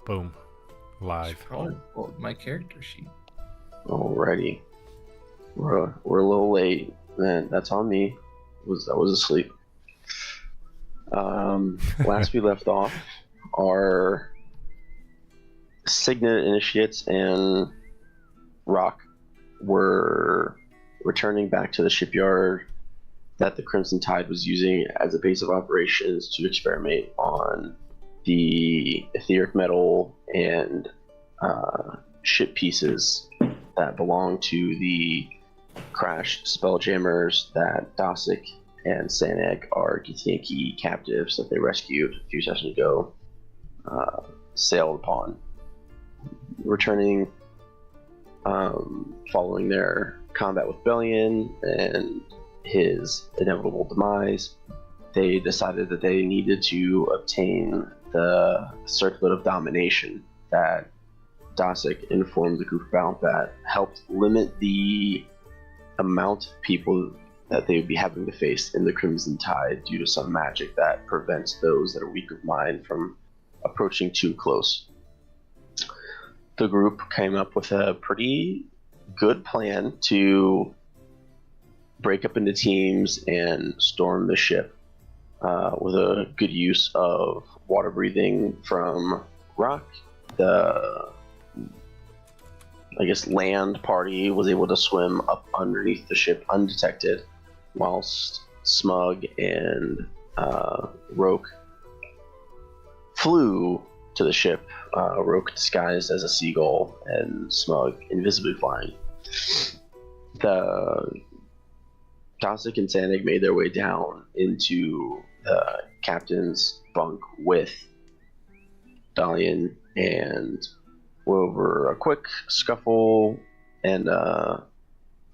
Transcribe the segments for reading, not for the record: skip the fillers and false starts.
Boom. Live. Probably pulled my character sheet. Alrighty. We're a little late. Man, that's on me. I was asleep. Last we left off, our Signet Initiates and Rock were returning back to the shipyard that the Crimson Tide was using as a base of operations to experiment on the etheric metal and ship pieces that belong to the crashed spelljammers that Dosic and Sanag, our Githyanki captives that they rescued a few sessions ago, sailed upon. Returning following their combat with Bellion and his inevitable demise, they decided that they needed to obtain the Circlet of Domination that Dosic informed the group about, that helped limit the amount of people that they would be having to face in the Crimson Tide due to some magic that prevents those that are weak of mind from approaching too close. The group came up with a pretty good plan to break up into teams and storm the ship with a good use of water breathing from Rock. The land party was able to swim up underneath the ship undetected, whilst Smug and Roke flew to the ship, Roke disguised as a seagull and Smug invisibly flying. The Dosic and Sandig made their way down into the captain's bunk with Dalian, and over a quick scuffle and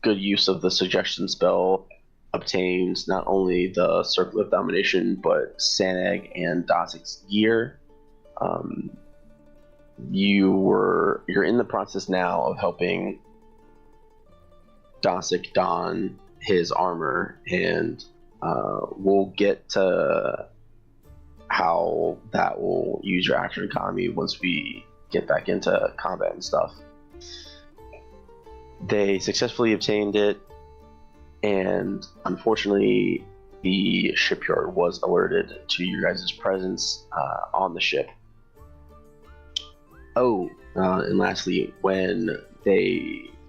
good use of the suggestion spell, obtained not only the Circle of Domination but Sanag and Dosic's gear. You're in the process now of helping Dosic don his armor, and we'll get to how that will use your action economy once we get back into combat and stuff. They successfully obtained it, and unfortunately the shipyard was alerted to your guys' presence on the ship. And lastly, when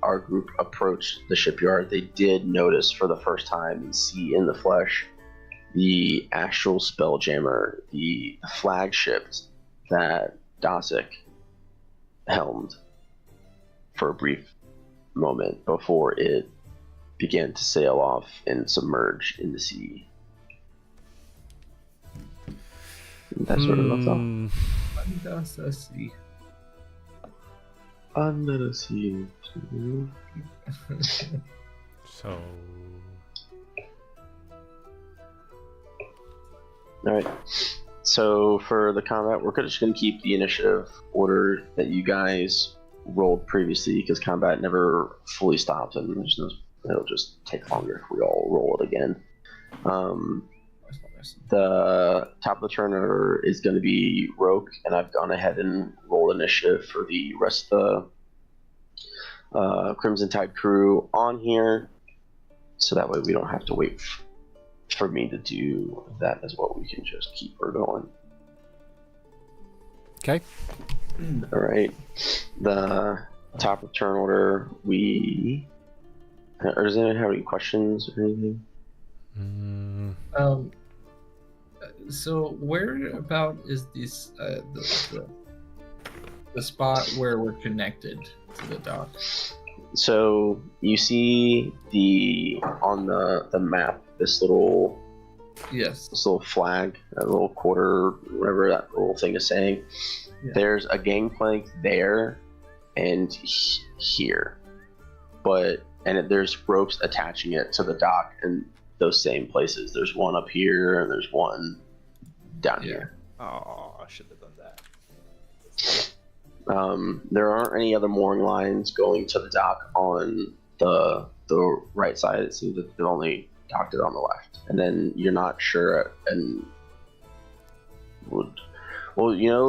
our group approached the shipyard, they did notice for the first time and see in the flesh the actual Spelljammer, the flagship that Dosic helmed for a brief moment before it began to sail off and submerge in the sea. And that's where it left off. Under the sea. So. Alright. So for the combat, we're just going to keep the initiative order that you guys rolled previously, because combat never fully stops, and it'll just take longer if we all roll it again. The top of the turn order is going to be Roke, and I've gone ahead and rolled initiative for the rest of the Crimson Tide crew on here, so that way we don't have to wait for me to do that as well. We can just keep her going. Okay. All right. The top of turn order, or does anyone have any questions or anything? So where about is this the spot where we're connected to the dock? So you see on the map this little flag, that little quarter, whatever that little thing is saying. Yeah. There's a gangplank there and here, there's ropes attaching it to the dock in those same places. There's one up here and there's one down here. Oh, I should have done that. There aren't any other mooring lines going to the dock on the right side. It seems that they've only docked it on the left. And then you're not sure,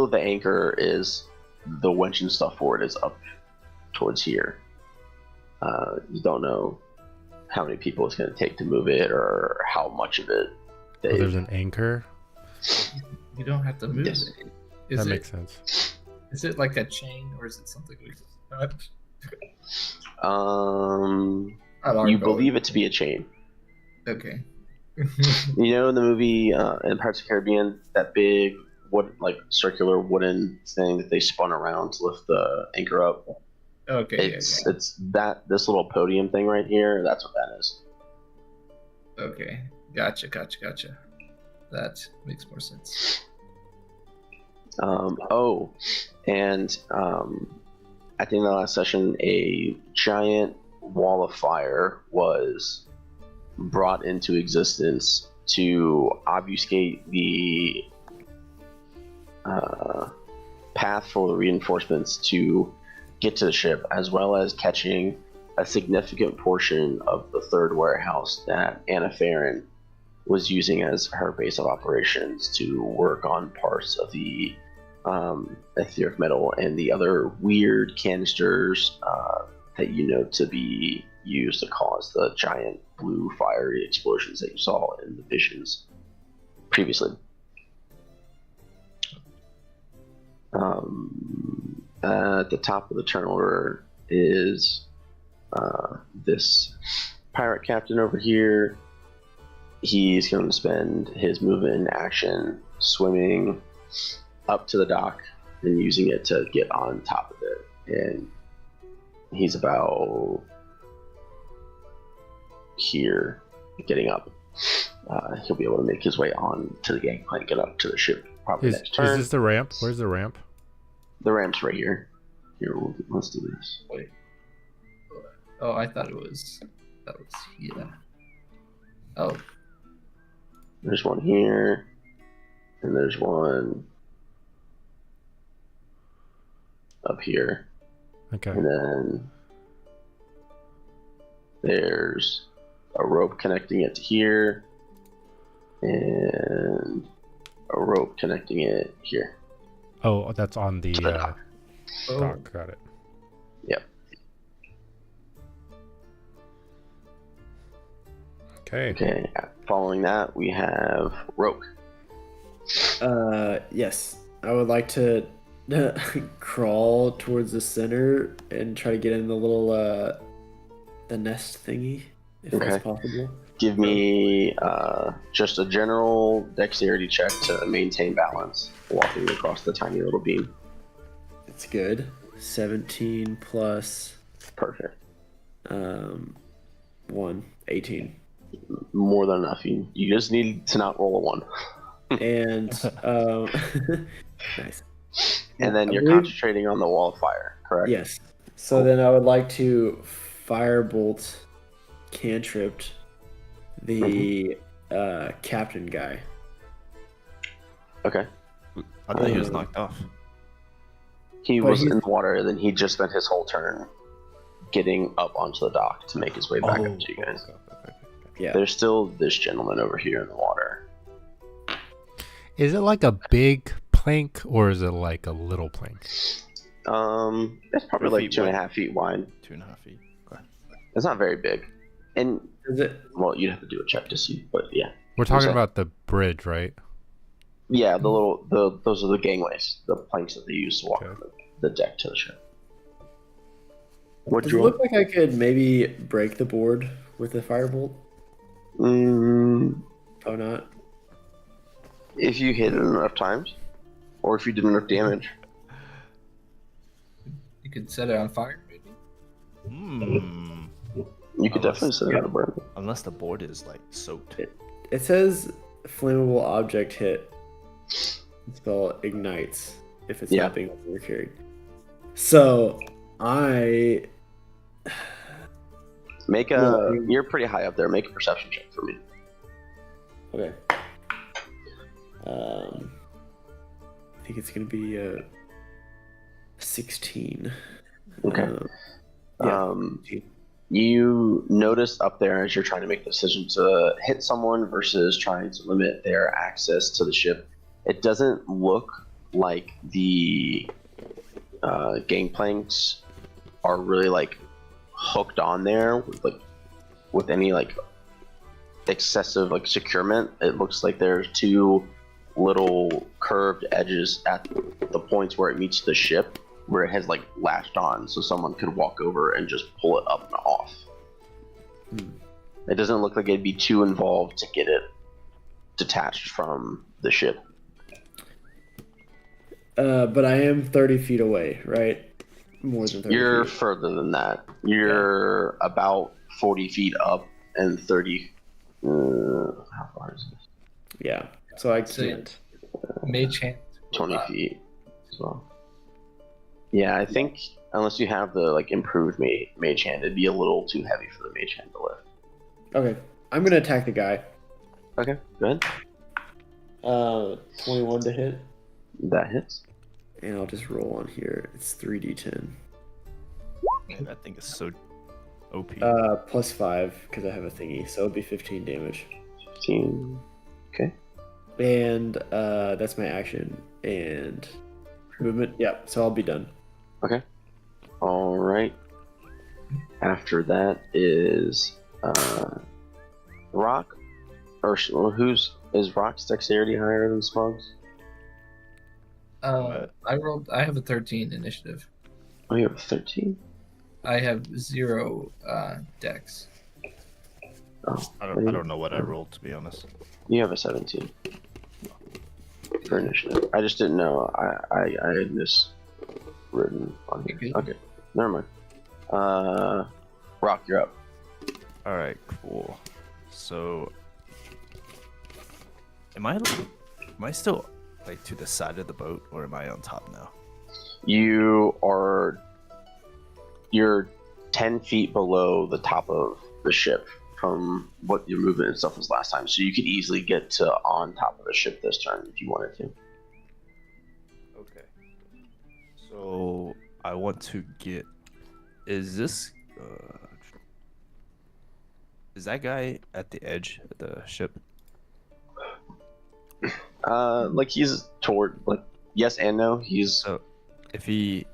the anchor is the winch and stuff for it is up towards here. You don't know how many people it's going to take to move it or how much of it. Oh, there's an anchor. You don't have to move Yes. it. That makes sense. Is it like a chain or is it something we just touch? You believe it to be a chain. Okay. You know, in the movie in Pirates of the Caribbean, that big circular wooden thing that they spun around to lift the anchor up. Okay. It's this little podium thing right here. That's what that is. Okay. Gotcha. That makes more sense. And at the end of the last session, a giant wall of fire was brought into existence to obfuscate the path for the reinforcements to get to the ship, as well as catching a significant portion of the third warehouse that Anna Farron was using as her base of operations to work on parts of the etheric metal and the other weird canisters that you know to be used to cause the giant blue fiery explosions that you saw in the visions previously. At the top of the turnover is this pirate captain over here. He's going to spend his movement in action swimming up to the dock and using it to get on top of it. And he's about here getting up. He'll be able to make his way on to the gangplank, get up to the ship probably Is next turn. this the ramp? Where's the ramp? The ramp's right here. Here, let's do this. Wait. Oh, I thought it was. That was here. Oh. There's one here, and there's one up here. Okay. And then there's a rope connecting it to here, and a rope connecting it here. Oh, that's on the dock. dock. Got it. Yep. Okay. Okay. Following that, we have rope. Yes. I would like to crawl towards the center and try to get in the little the nest thingy, if Okay. that's possible. Give me just a general dexterity check to maintain balance, walking across the tiny little beam. It's good. 17 plus Perfect. 1, 18. More than enough. You just need to not roll a 1. And nice. And then I you're believe- concentrating on the wall of fire, correct? Yes. So then I would like to firebolt cantrip the captain guy. Okay. I thought he was knocked off. He But was he's- in the water, and then he just spent his whole turn getting up onto the dock to make his way back up to you guys. Okay. Yeah. There's still this gentleman over here in the water. Is it like a big plank or is it like a little plank? It's probably 3 like feet 2.5 feet wide. 2.5 feet. Okay. It's not very big. And, Is it? well, you'd have to do a check to see, but yeah. We're talking that? about the bridge, right? Yeah, those are the gangways, the planks that they use to walk Okay. on the deck to the ship. What'd Does you it want? look like I could maybe break the board with a firebolt? Oh, not? If you hit it enough times, or if you did enough damage. You could set it on fire, maybe. You could Unless- definitely set it on a burn. Unless the board is like soaked. It says flammable object hit. Spell ignites if it's Yeah. not being carried. So I Make Yeah. you're pretty high up there. Make a perception check for me. okay. I think it's gonna be 16. Okay. Yeah. You notice up there as you're trying to make the decision to hit someone versus trying to limit their access to the ship, it doesn't look like the gangplanks are really like hooked on there with any like excessive like securement. It looks like there's two little curved edges at the points where it meets the ship, where it has like latched on, so someone could walk over and just pull it up and off. It doesn't look like it'd be too involved to get it detached from the ship. But I am 30 feet away, right? More than 30 You're feet. further than that. You're about 40 feet up and 30. How far is this? Yeah, so I So- can't. Mage hand. 20 feet as well. Yeah, I think unless you have the like improved mage hand, it'd be a little too heavy for the mage hand to lift. Okay, I'm gonna attack the guy. Okay, go ahead. 21 to hit, That hits. and I'll just roll on here. It's 3d10. Man, that thing is so OP. Plus 5 because I have a thingy, so it'll be 15 damage. 15. Okay. And that's my action and movement. Yeah, so I'll be done. Okay. All right. After that is Rock, or is Rock's dexterity higher than Smug's? I have a 13 initiative. Oh, you have 13. I have 0 dex. Oh, I don't know what I rolled, to be honest. you have a 17 for initiative. I just didn't know. I had miswritten on here. Okay. Okay, never mind. Rock, you're up. All right, cool. So, am I still like to the side of the boat, or am I on top now? You're 10 feet below the top of the ship from what your movement and stuff was last time, so you could easily get to on top of the ship this turn if you wanted to. Okay. So I want to get. Is this? Is that guy at the edge of the ship? Like he's toward, like, yes and no. He's So, if he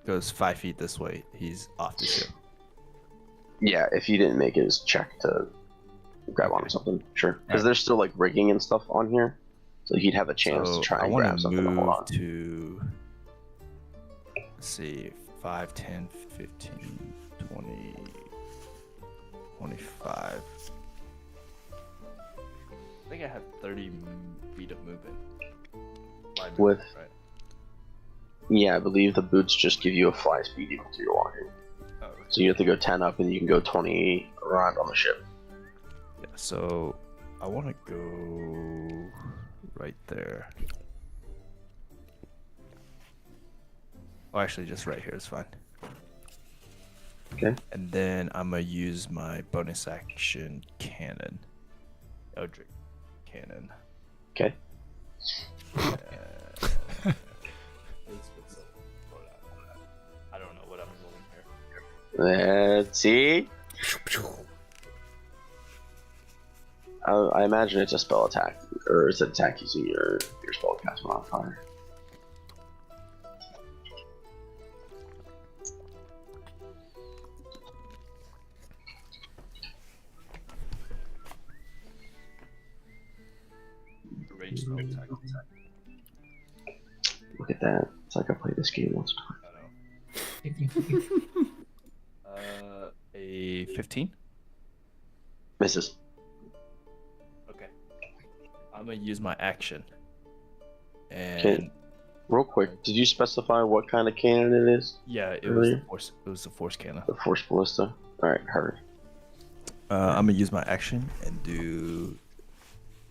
goes 5 feet this way, he's off the ship. yeah. If he didn't make his check to grab onto something, sure. Because Alright. there's still like rigging and stuff on here, so he'd have a chance So to try I and want grab to something to hold move on. to. Let's see, 5, 10, 15, 20, 25. I think I have 30 feet of movement. By movement, With- right? Yeah, I believe the boots just give you a fly speed equal to your walking. Oh, okay. So you have to go 10 up, and you can go 20 around on the ship. Yeah, so I want to go right there. Oh, actually, just right here is fine. Okay. And then I'm gonna use my bonus action cannon, Eldritch cannon. Okay. I don't know what I'm rolling here. Let's see. I imagine it's a spell attack, or it's an attack using your spellcast modifier. Range spell attack. Look at that. It's like I played this game once. I know. A 15. Misses. Okay. I'm gonna use my action. And Okay. Real quick, did you specify what kind of cannon it is? yeah, it Really? was the force cannon. The Force Ballista? Alright, heard. I'm gonna use my action and do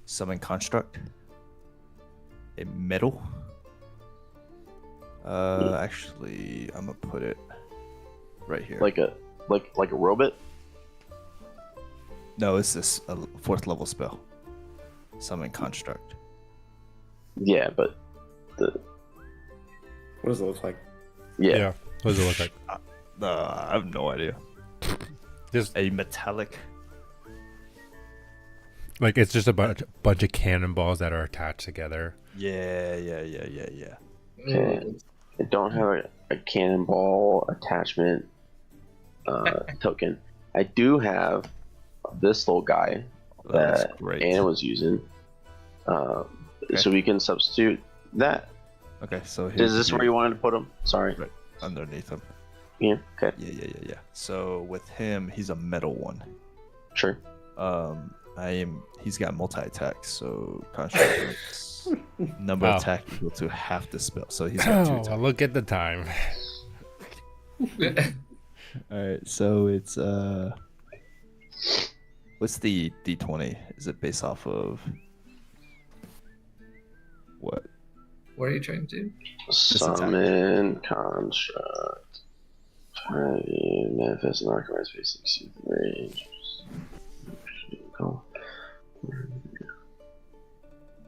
summon construct. A metal. Actually, I'm gonna put it right here. Like a robot? No, it's this a 4th level spell. Summon construct. Yeah, but What does it look like? yeah. What does it look like? I have no idea. Just A metallic. like it's just a bunch of cannonballs that are attached together. Yeah. Okay. I don't have a cannonball attachment token. I do have this little guy That's that great. Anna was using. So we can substitute that. Okay, so Is this where you wanted to put him? Sorry. Right. Underneath him. Yeah. Okay. Yeah. So with him, he's a metal one. Sure. He's got multi attacks, so construct number Oh. attack equal to half the spell. So he's got 2 Oh, attacks. look at the time. Alright, so it's what's the D20? Is it based off of what? What are you trying to do? Summon, construct, manifest an arc of space exceed the range. Go.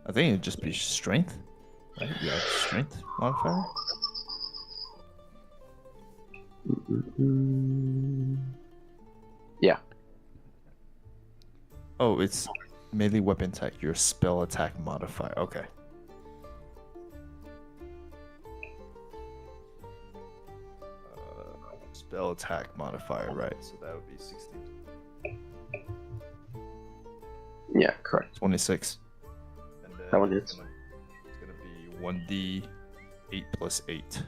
I think it'd just be strength. Right? You have strength modifier? Yeah. Oh, it's melee weapon attack, your spell attack modifier. Okay. Spell attack modifier, right? So that would be 16. Yeah, correct. 26. And then That one hits. It's gonna be 1d8 plus 8. So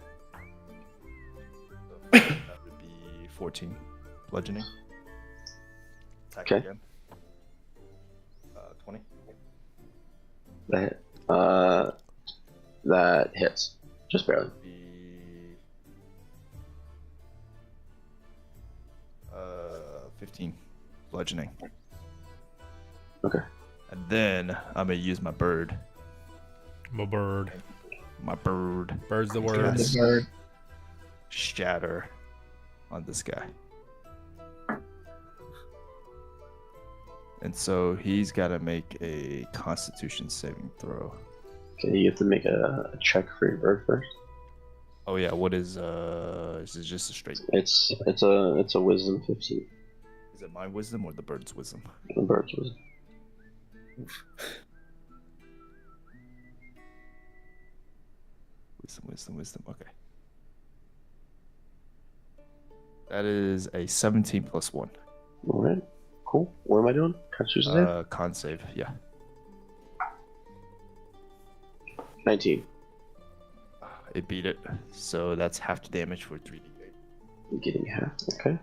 that would be 14 bludgeoning. Attack Okay. again. 20. That hits. Just barely. Be 15 bludgeoning. Okay. And then I'm gonna use my bird. My bird. My bird. Bird's the You're word. the bird. Shatter on this guy. And so he's got to make a Constitution saving throw. Okay, you have to make a check for your bird first. Oh yeah, what is it just a straight? It's a wisdom 15. Is it my wisdom or the bird's wisdom? The bird's wisdom. Wisdom. Okay. That is a 17 plus 1. All right. Cool. What am I doing? Constitution save? Con save, yeah. 19. It beat it. So that's half the damage for 3d8. I'm getting half. Okay.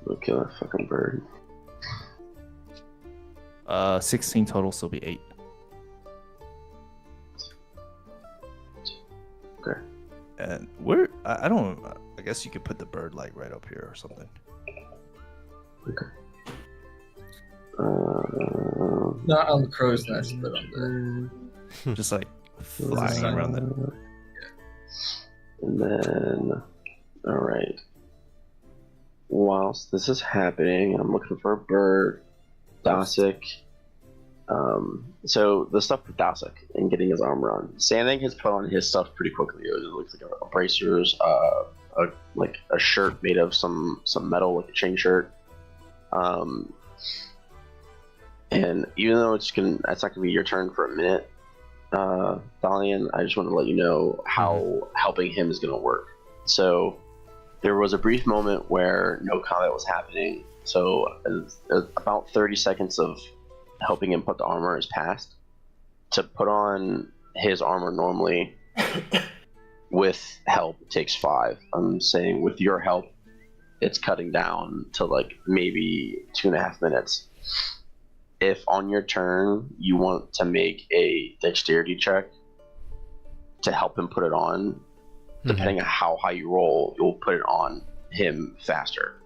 We'll kill that fucking bird. 16 total, so it'll be 8. Okay. And where I don't. I guess you could put the bird like right up here or something. Okay. Not on the crow's nest, but on the. Just like flying around that. And then, all right. Whilst this is happening, I'm looking for a bird. Dosic. So the stuff with Dosic and getting his armor on. Sanding has put on his stuff pretty quickly. It looks like a bracers, like a shirt made of some metal, like a chain shirt. And even though that's not gonna be your turn for a minute, Dalian, I just want to let you know how helping him is gonna work. So there was a brief moment where no combat was happening. So about 30 seconds of helping him put the armor is passed. To put on his armor normally with help takes 5. I'm saying with your help, it's cutting down to like maybe 2.5 minutes. If on your turn you want to make a dexterity check to help him put it on, depending on how high you roll, you'll put it on him faster.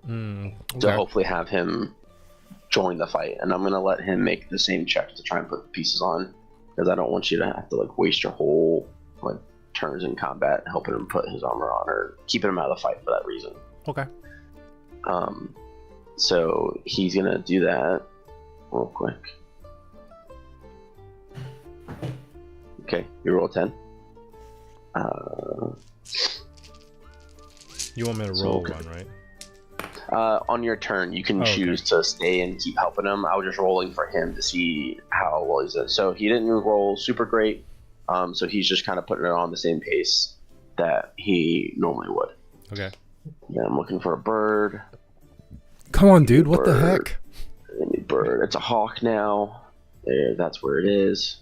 Okay. To hopefully have him join the fight. And I'm going to let him make the same check to try and put the pieces on, because I don't want you to have to like waste your whole like turns in combat helping him put his armor on or keeping him out of the fight for that reason. Okay. So he's gonna do that real quick. Okay, you roll 10. You want me to So, roll okay. one, right? On your turn, you can Oh, okay. choose to stay and keep helping him. I was just rolling for him to see how well he's at. So he didn't roll super great. So he's just kind of putting it on the same pace that he normally would. Okay. Then I'm looking for a bird. Come on, dude. What the Bird. heck? Any bird. It's a hawk now. There, that's where it is.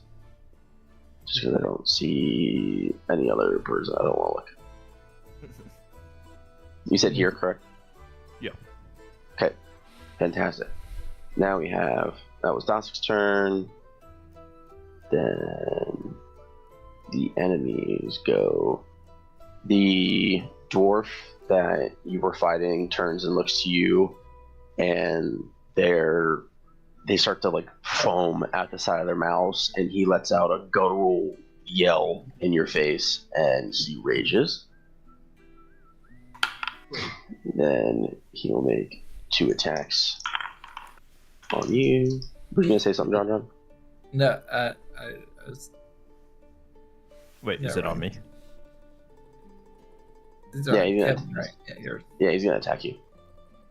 Just because I don't see any other birds. I don't want to look. You said here, correct? Yeah. Okay. Fantastic. Now we have, that was Dosk's turn. Then the enemies go. The dwarf that you were fighting turns and looks to you, and they start to like foam at the side of their mouths, and he lets out a guttural yell in your face, and he rages. Then he'll make 2 attacks on you. Were you gonna say something, John? No, I was. Wait, Yeah, is it right. on me? These Yeah, are you got- Kevin, right? Yeah, you're. Yeah, he's gonna attack you.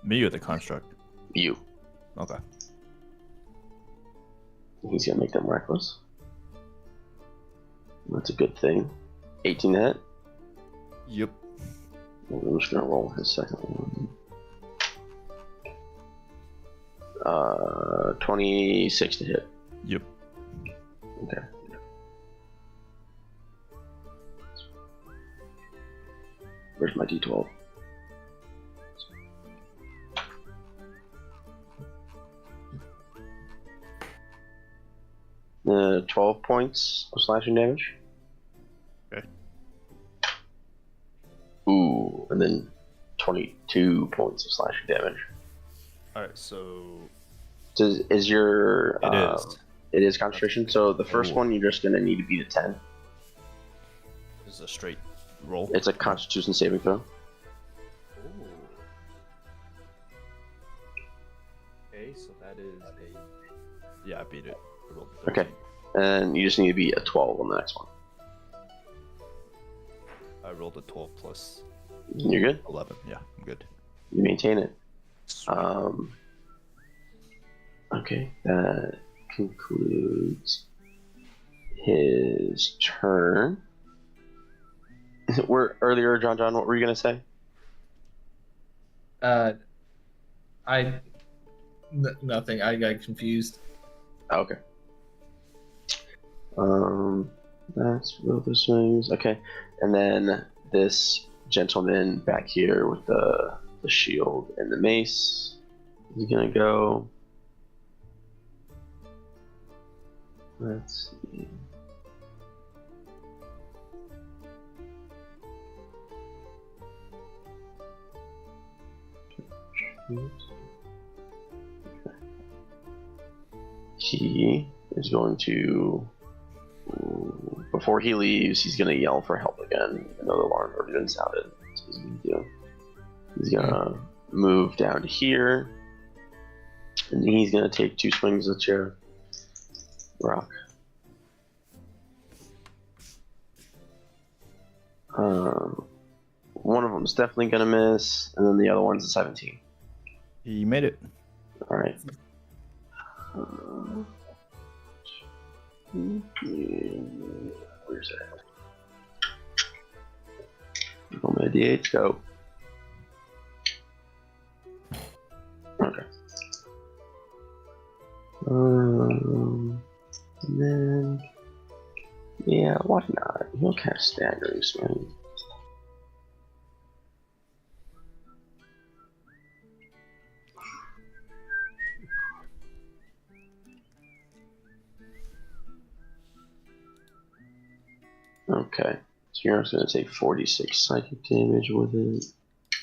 Me or the construct? You. Okay. He's gonna make them reckless. That's a good thing. 18 to hit. Yep. I'm just gonna roll his second one. 26 to hit. Yep. Okay. Where's my D12? The 12 points of slashing damage. Okay. Ooh, and then 22 points of slashing damage. Alright, so Is your it is. It is concentration. So the first Ooh. one you're just gonna need to beat a 10. This is a straight roll. It's a Constitution saving throw. Okay, so that is a. Yeah, I beat it. I rolled a Okay. 13. And you just need to beat a 12 on the next one. I rolled a 12 plus You're good. 11. Yeah, I'm good. You maintain it. Sweet. Okay, that concludes his turn. Earlier, John, what were you gonna say? Nothing. I got confused. Oh, okay. That's real the swings. Okay, and then this gentleman back here with the shield and the mace is gonna go. Let's see. He is going to, before he leaves, he's going to yell for help again. Another alarm already been sounded. That's what he's going to do. He's going to move down to here, and he's going to take 2 swings at your rock. One of them is definitely going to miss, and then the other one's a 17. He made it. All right. Where's that? Oh, my DH go. Okay. And then, yeah, why not? He'll cast staggering swing. Okay, so you're just gonna take 46 psychic damage with it.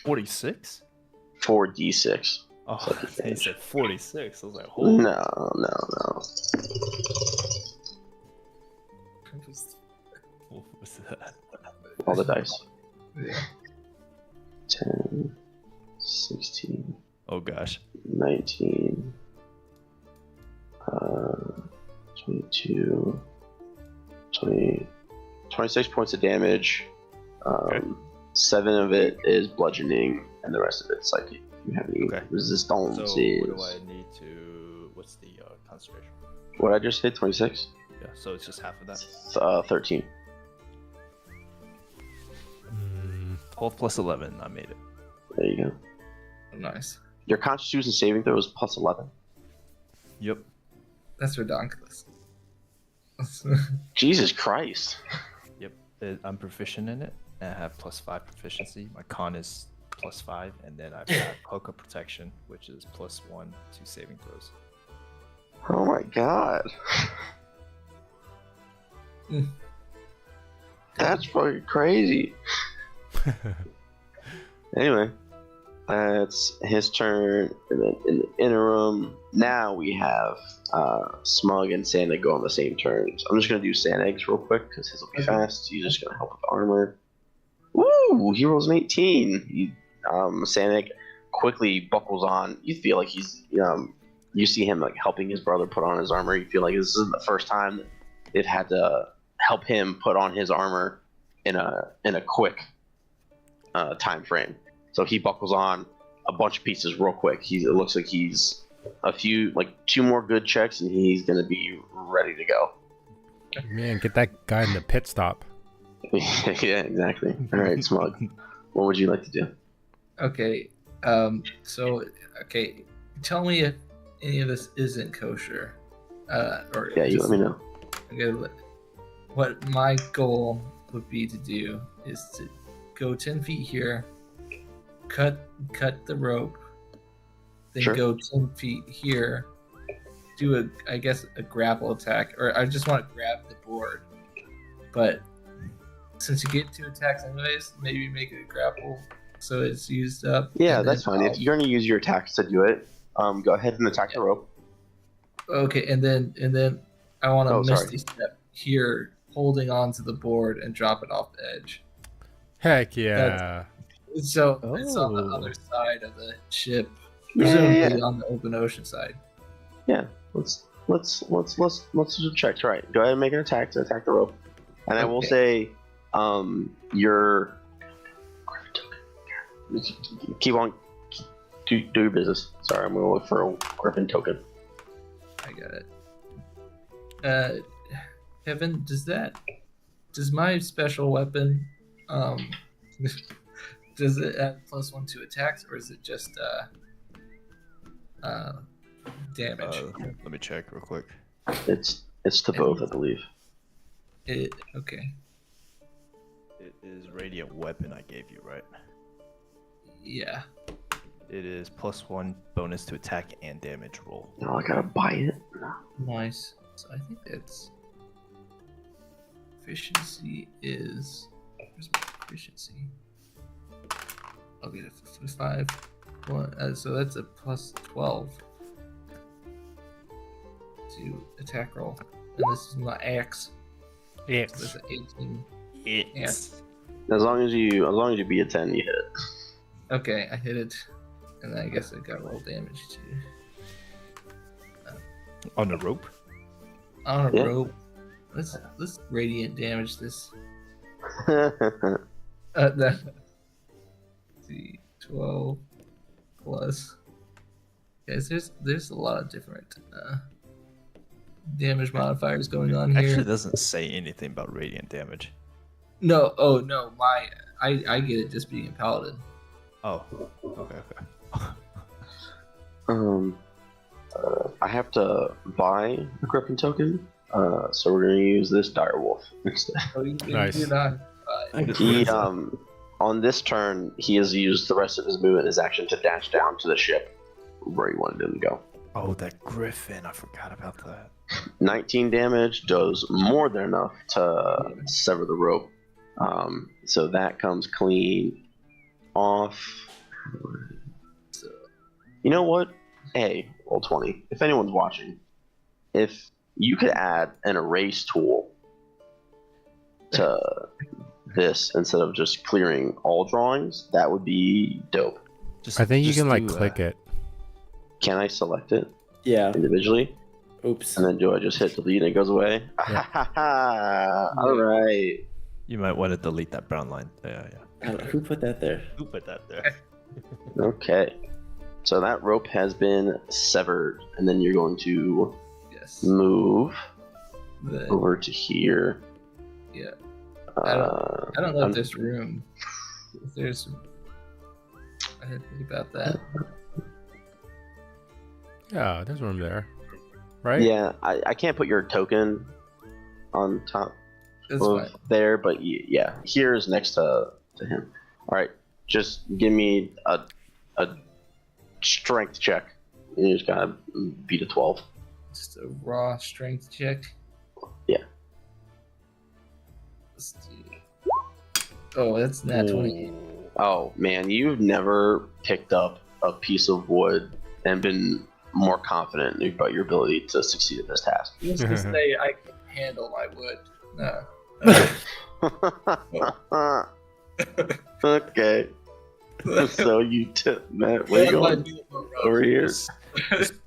46? 4d6. Oh, Psychic he damage. said 46. I was like, holy. No. What was that? All the dice. Yeah. 10, 16, Oh gosh. 19, 22, 20, 26 points of damage. Okay. 7 of it is bludgeoning, and the rest of it's psychic. You have any Okay. resistance? So what do I need to? What's the concentration? What I just hit 26. Yeah. So it's just half of that. 13. 12 plus 11. I made it. There you go. Oh, nice. Your Constitution saving throw is plus 11. Yep. That's ridiculous. Jesus Christ. Yep. I'm proficient in it. And I have +5 proficiency. My con is +5, and then I've got Cloak of Protection, which is +1 to saving throws. Oh my god. That's fucking crazy. Anyway, it's his turn, and then in the interim, now we have Smug and Sandeg go on the same turns. I'm just gonna do Sandeg's real quick because his will be fast. He's just gonna help with armor. Woo! He rolls an 18. Sandeg quickly buckles on. You feel like he's you see him like helping his brother put on his armor. You feel like this is the first time that they've had to help him put on his armor in a quick time frame. So he buckles on a bunch of pieces real quick. It looks like he's two more good checks and he's gonna be ready to go. Man, get that guy in the pit stop. Yeah, exactly. All right, Smug. What would you like to do? Okay. Okay. Tell me if any of this isn't kosher. Or Yeah, you let me know. Okay, what my goal would be to do is to go 10 feet here, cut the rope, then Sure. go 10 feet here, do a grapple attack, or I just want to grab the board. But since you get 2 attacks anyways, maybe make it a grapple so it's used up. Yeah, and that's then fine. If you're gonna use your attacks to do it, go ahead and attack the rope. Okay, and then I want to Oh, sorry. misty step here, holding onto the board and drop it off the edge. Heck yeah. So it's on the Oh. other side of the ship, Yeah, presumably yeah, yeah. on the open ocean side. Yeah, let's do checks. Right. Go ahead and make an attack to attack the rope. And I will Okay. say, your keep on do your business. Sorry, I'm gonna look for a Griffin token. I got it. Kevin, does my special weapon does it add +1 to attacks, or is it just damage? Let me check real quick. It's to both, I believe. Okay. It is Radiant Weapon I gave you, right? Yeah. It is +1 bonus to attack and damage roll. No, I gotta buy it. Nice. So I think that's efficiency is. Where's my efficiency? I'll get a 5. So that's a +12 to attack roll, and this is my axe. So that's an 18. It's As long as you beat a 10, you hit it. Okay, I hit it, and then I guess I got roll damage too. on the rope. On a Yeah. rope. Let's radiant damage this. Oh, That. See, 12 plus. Guys, there's a lot of different damage modifiers going on here. Actually, it doesn't say anything about radiant damage. No, oh no, I get it just being a paladin. Oh, okay. I have to buy a Griffin token, so we're gonna use this direwolf instead. Oh, Nice. you're not. He on this turn he has used the rest of his movement, his action, to dash down to the ship where he wanted him to go. Oh, that griffin! I forgot about that. 19 damage does more than enough to sever the rope. So that comes clean off. So, You know what? Hey, roll 20. If anyone's watching, if you could add an erase tool to this instead of just clearing all drawings, that would be dope. Just, I think you just can like do, click it. Can I select it Yeah. individually? Oops. And then do I just hit delete and it goes away? All right. You might want to delete that brown line. Yeah. Who put that there? Who put that there? Okay. So that rope has been severed, and then you're going to Yes. move Then, over to here. yeah. I don't know I'm- if there's room. If there's, I didn't think about that. Yeah, there's room there, right? Yeah, I can't put your token on top That's of fine. there, but yeah, here is next to him. All right, just give me a strength check. You just gotta beat a 12. Just a raw strength check. Yeah. Let's see. Oh, that's nat 20. Oh man, you've never picked up a piece of wood and been more confident about your ability to succeed at this task. I was gonna say I can handle my wood. No. Okay, so you tip Matt. Where you going? Over here.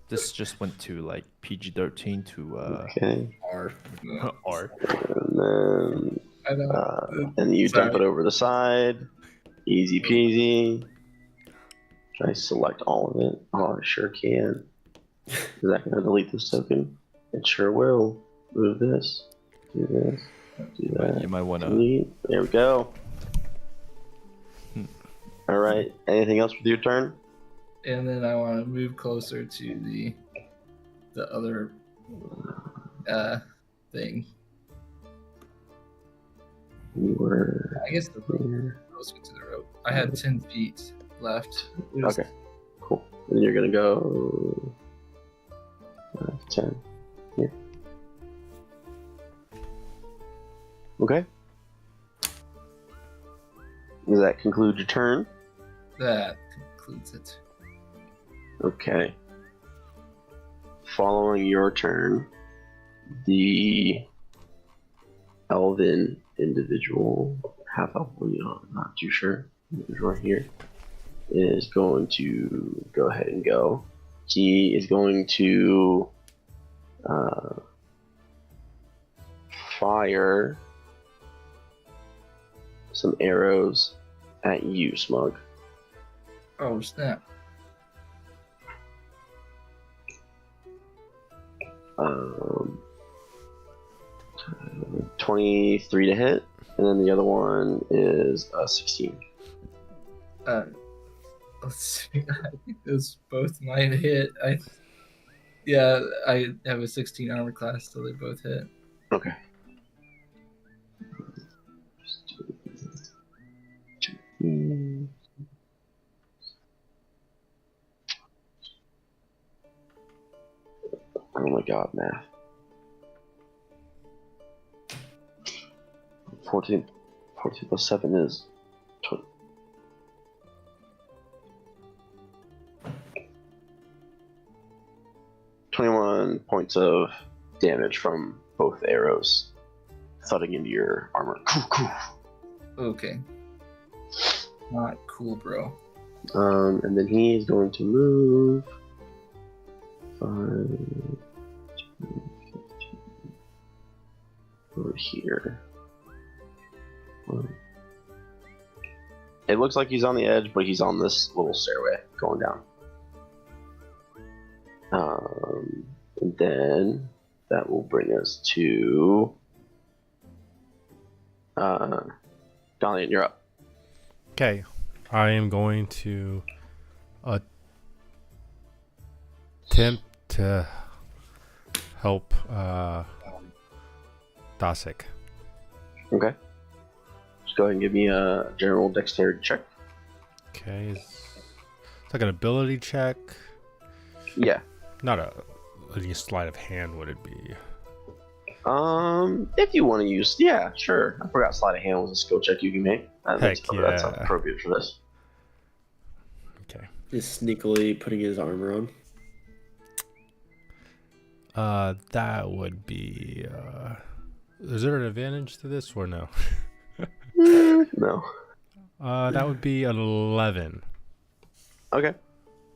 This just went to like PG-13 to Okay, R. R. and then I know. and you Sorry. dump it over the side. Easy peasy. Should I select all of it? Oh, I sure can. Is that going to delete this token? It sure will. Move this. Do this. Do that. You might want to. Delete. There we go. All right. Anything else with your turn? And then I want to move closer to the other thing. You were I guess the here. closer to the rope. I had 10 feet left. It was- Okay. Cool. And you're going to go 10. Here. Okay. Does that conclude your turn? That concludes it. Okay. Following your turn, the elven individual, half elf, I'm not too sure, individual right here, is going to go ahead and go. He is going to fire some arrows at you, Smug. Oh, snap. Um, 23 to hit, and then the other one is 16. Let's see. I think those both might hit. I have a 16 armor class, so they both hit. Okay. Oh my god, math. 14 plus 7 is 20. "21 points of damage from both arrows thudding into your armor." Okay. Not cool, bro. And then he is going to move 5, 10, 15, over here. It looks like he's on the edge, but he's on this little stairway going down. And then that will bring us to Dalian, you're up. Okay, I am going to attempt to help Dasik. Okay. Just go ahead and give me a general dexterity check. Okay, it's like an ability check. Yeah. Not a sleight of hand, would it be? If you want to use, yeah, sure. I forgot sleight of hand was a skill check you can make. That's yeah. appropriate for this. Okay. Just sneakily putting his armor on. That would be. Is there an advantage to this or no? No. That would be an 11. Okay.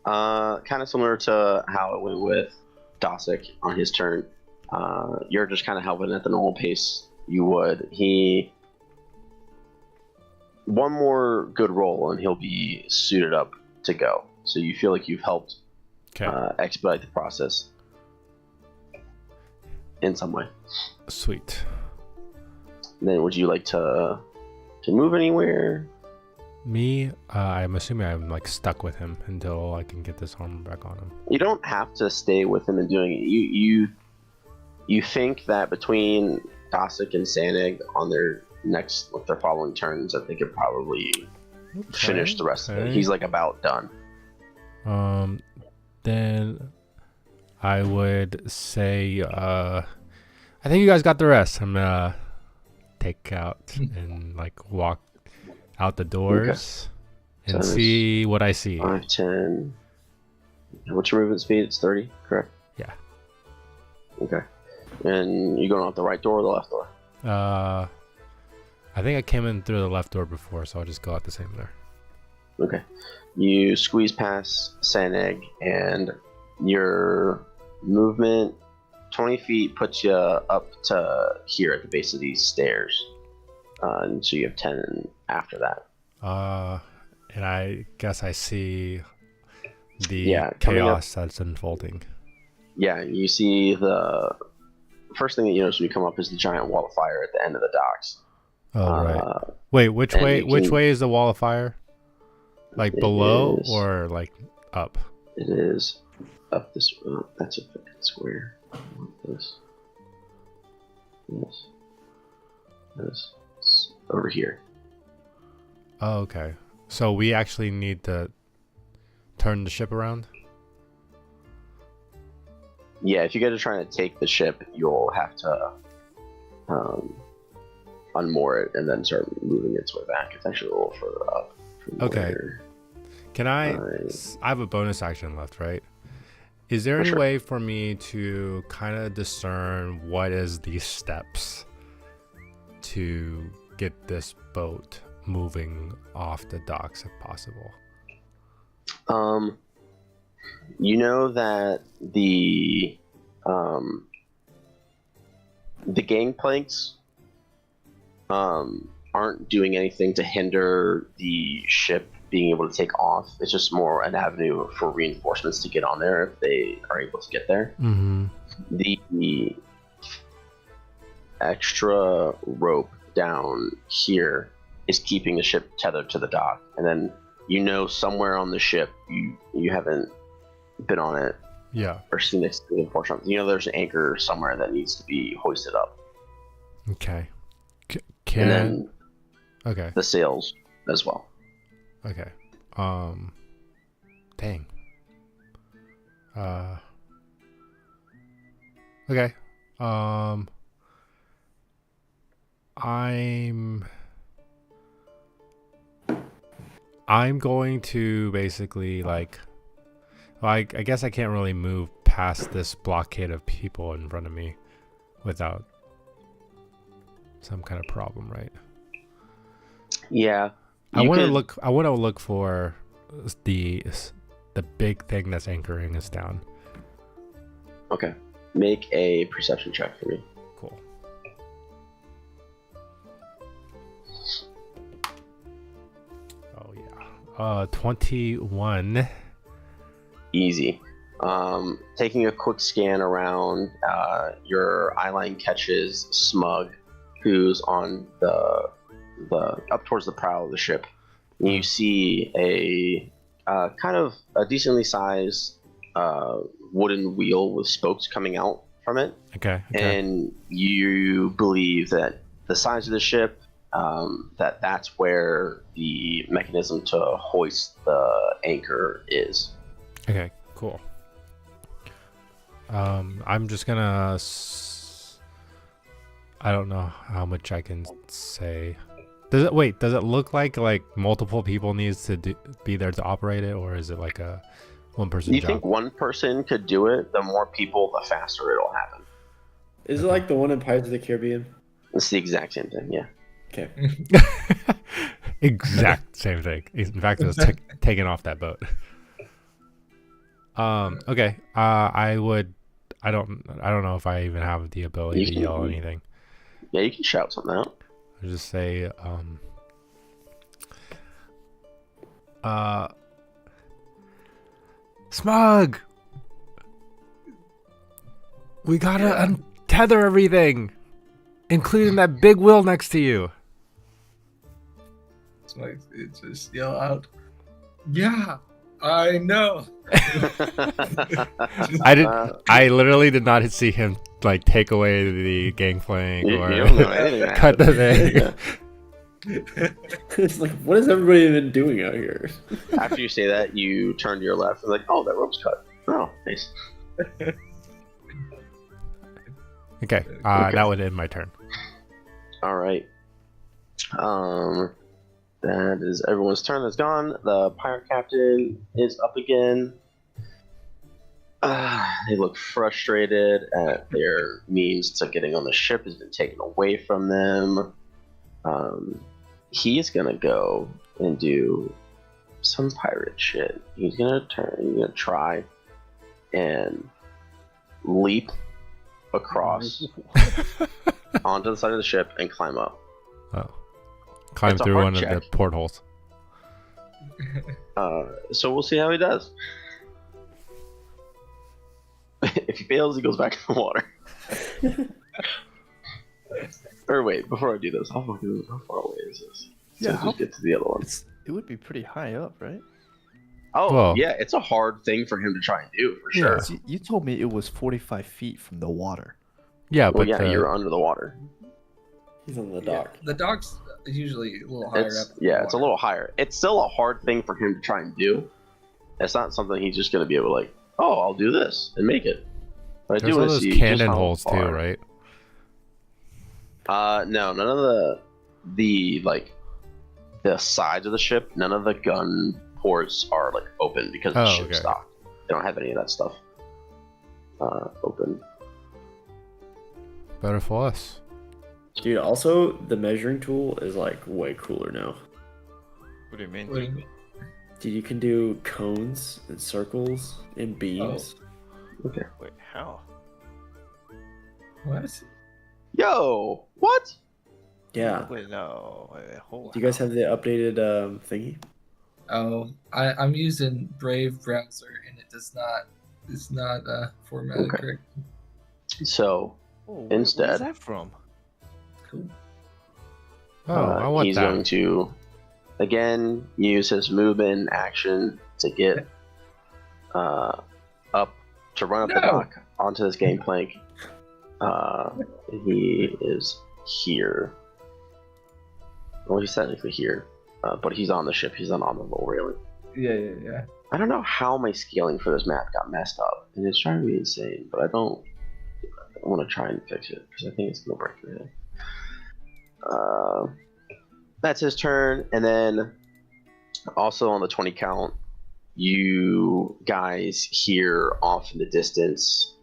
Kind of similar to how it went with Dosick on his turn. You're just kind of helping at the normal pace you would. One more good roll and he'll be suited up to go. so you feel like you've helped Okay. expedite the process in some way. Sweet. Then would you like to move anywhere? Me, I'm assuming I'm like stuck with him until I can get this armor back on him. You don't have to stay with him and doing it. You think that between Cossack and Sanig on their following turns, that they could probably finish the rest of it. He's like about done. Then I would say, I think you guys got the rest. I'm gonna take out and like walk out the doors and So see what I see. 5, 10. What's your movement speed? It's 30, correct? Yeah. Okay. And you going out the right door or the left door? I think I came in through the left door before, so I'll just go out the same there. Okay. You squeeze past Sanig, and your movement 20 feet puts you up to here at the base of these stairs. And so you have 10 after that. And I guess I see the coming chaos that's unfolding. Yeah, you see the first thing that you notice when you come up is the giant wall of fire at the end of the docks. Oh, right. Wait, which way? Which way is the wall of fire? Like below or like up? It is up this. That's a fucking square. This. It's over here. Oh, okay. So we actually need to turn the ship around? Yeah, if you guys are trying to take the ship, you'll have to unmoor it and then start moving its way back. It's actually a little further up. Okay. Can I have a bonus action left, right? Is there any way for me to kind of discern what is the steps to get this boat moving off the docks if possible? You know that the gangplanks aren't doing anything to hinder the ship being able to take off. It's just more an avenue for reinforcements to get on there if they are able to get there. Mm-hmm. The extra rope down here is keeping the ship tethered to the dock, and then somewhere on the ship you haven't been on it, or seen this portion. There's an anchor somewhere that needs to be hoisted up. Okay. And then okay, the sails as well. Okay. Dang. Okay. I'm going to basically I guess I can't really move past this blockade of people in front of me without some kind of problem, right? Yeah. I want to look for the big thing that's anchoring us down. Okay. Make a perception check for me. Cool. Oh yeah. 21. Easy. Taking a quick scan around, your eyeline catches Smug, who's on the up towards the prow of the ship. And you see a kind of a decently sized wooden wheel with spokes coming out from it. Okay. And you believe that the size of the ship, that's where the mechanism to hoist the anchor is. Okay, cool. I'm just gonna I don't know how much I can say. Does it look like multiple people needs to be there to operate it, or is it like a one person job? You think one person could do it? The more people, the faster it'll happen. Is it like the one in Pirates of the Caribbean? It's the exact same thing, yeah. Okay. Exact same thing. In fact, it was taken off that boat. Okay. I don't know if I even have the ability to yell anything. Yeah, you can shout something out. I'll just say, Smug! We gotta untether everything, including that big wheel next to you. Smug, just yell out, "Yeah, I know." I literally did not see him like take away the gangplank you or don't know anything that cut the happened. thing. It's like, what has everybody been doing out here? After you say that, you turn to your left and like, oh, that rope's cut. Oh, nice. Okay, that would end my turn. All right. That is everyone's turn. That's gone. The pirate captain is up again. They look frustrated at their means to getting on the ship has been taken away from them. He's gonna go and do some pirate shit. He's gonna try and leap across onto the side of the ship and climb up. Oh, climb It's a through hard one of check. the portholes. So we'll see how he does. If he fails, he goes back in the water. Or wait, before I do this, how far away is this? Yeah, So just get to the other one. It would be pretty high up, right? Oh, Whoa. yeah, it's a hard thing for him to try and do, for sure. Yeah. You told me it was 45 feet from the water. Yeah, Well, but yeah, you're under the water. He's on the dock. The dock's usually a little higher It's, up. yeah, it's a little higher. It's still a hard thing for him to try and do. It's not something he's just going to be able to like, oh, I'll do this and make it. But I there's do all want to those see just cannon how holes too, far. right? No, none of the like the sides of the ship. None of the gun ports are like open because the Oh, ship's okay. stocked. They don't have any of that stuff open. Better for us. Dude, also, the measuring tool is like way cooler now. What do you mean? What do you mean? Dude, you can do cones and circles and beams. Okay. Wait, how? What? Yo, what? Yeah. Wait, no. Wait, hold Do you guys on. have the updated thingy? Oh, I'm using Brave browser and it's not formatted Okay. correct. So Oh, instead- where's that from? Cool. Oh, I want he's that. going to again use his movement and action to get up to run up the No. dock onto this gangplank. He is here. Well, he's technically here, but he's on the ship. He's not on the little railing. Yeah. I don't know how my scaling for this map got messed up, and it's driving me insane. But I don't want to try and fix it because I think it's gonna break your head. That's his turn, and then also on the 20 count, you guys hear off in the distance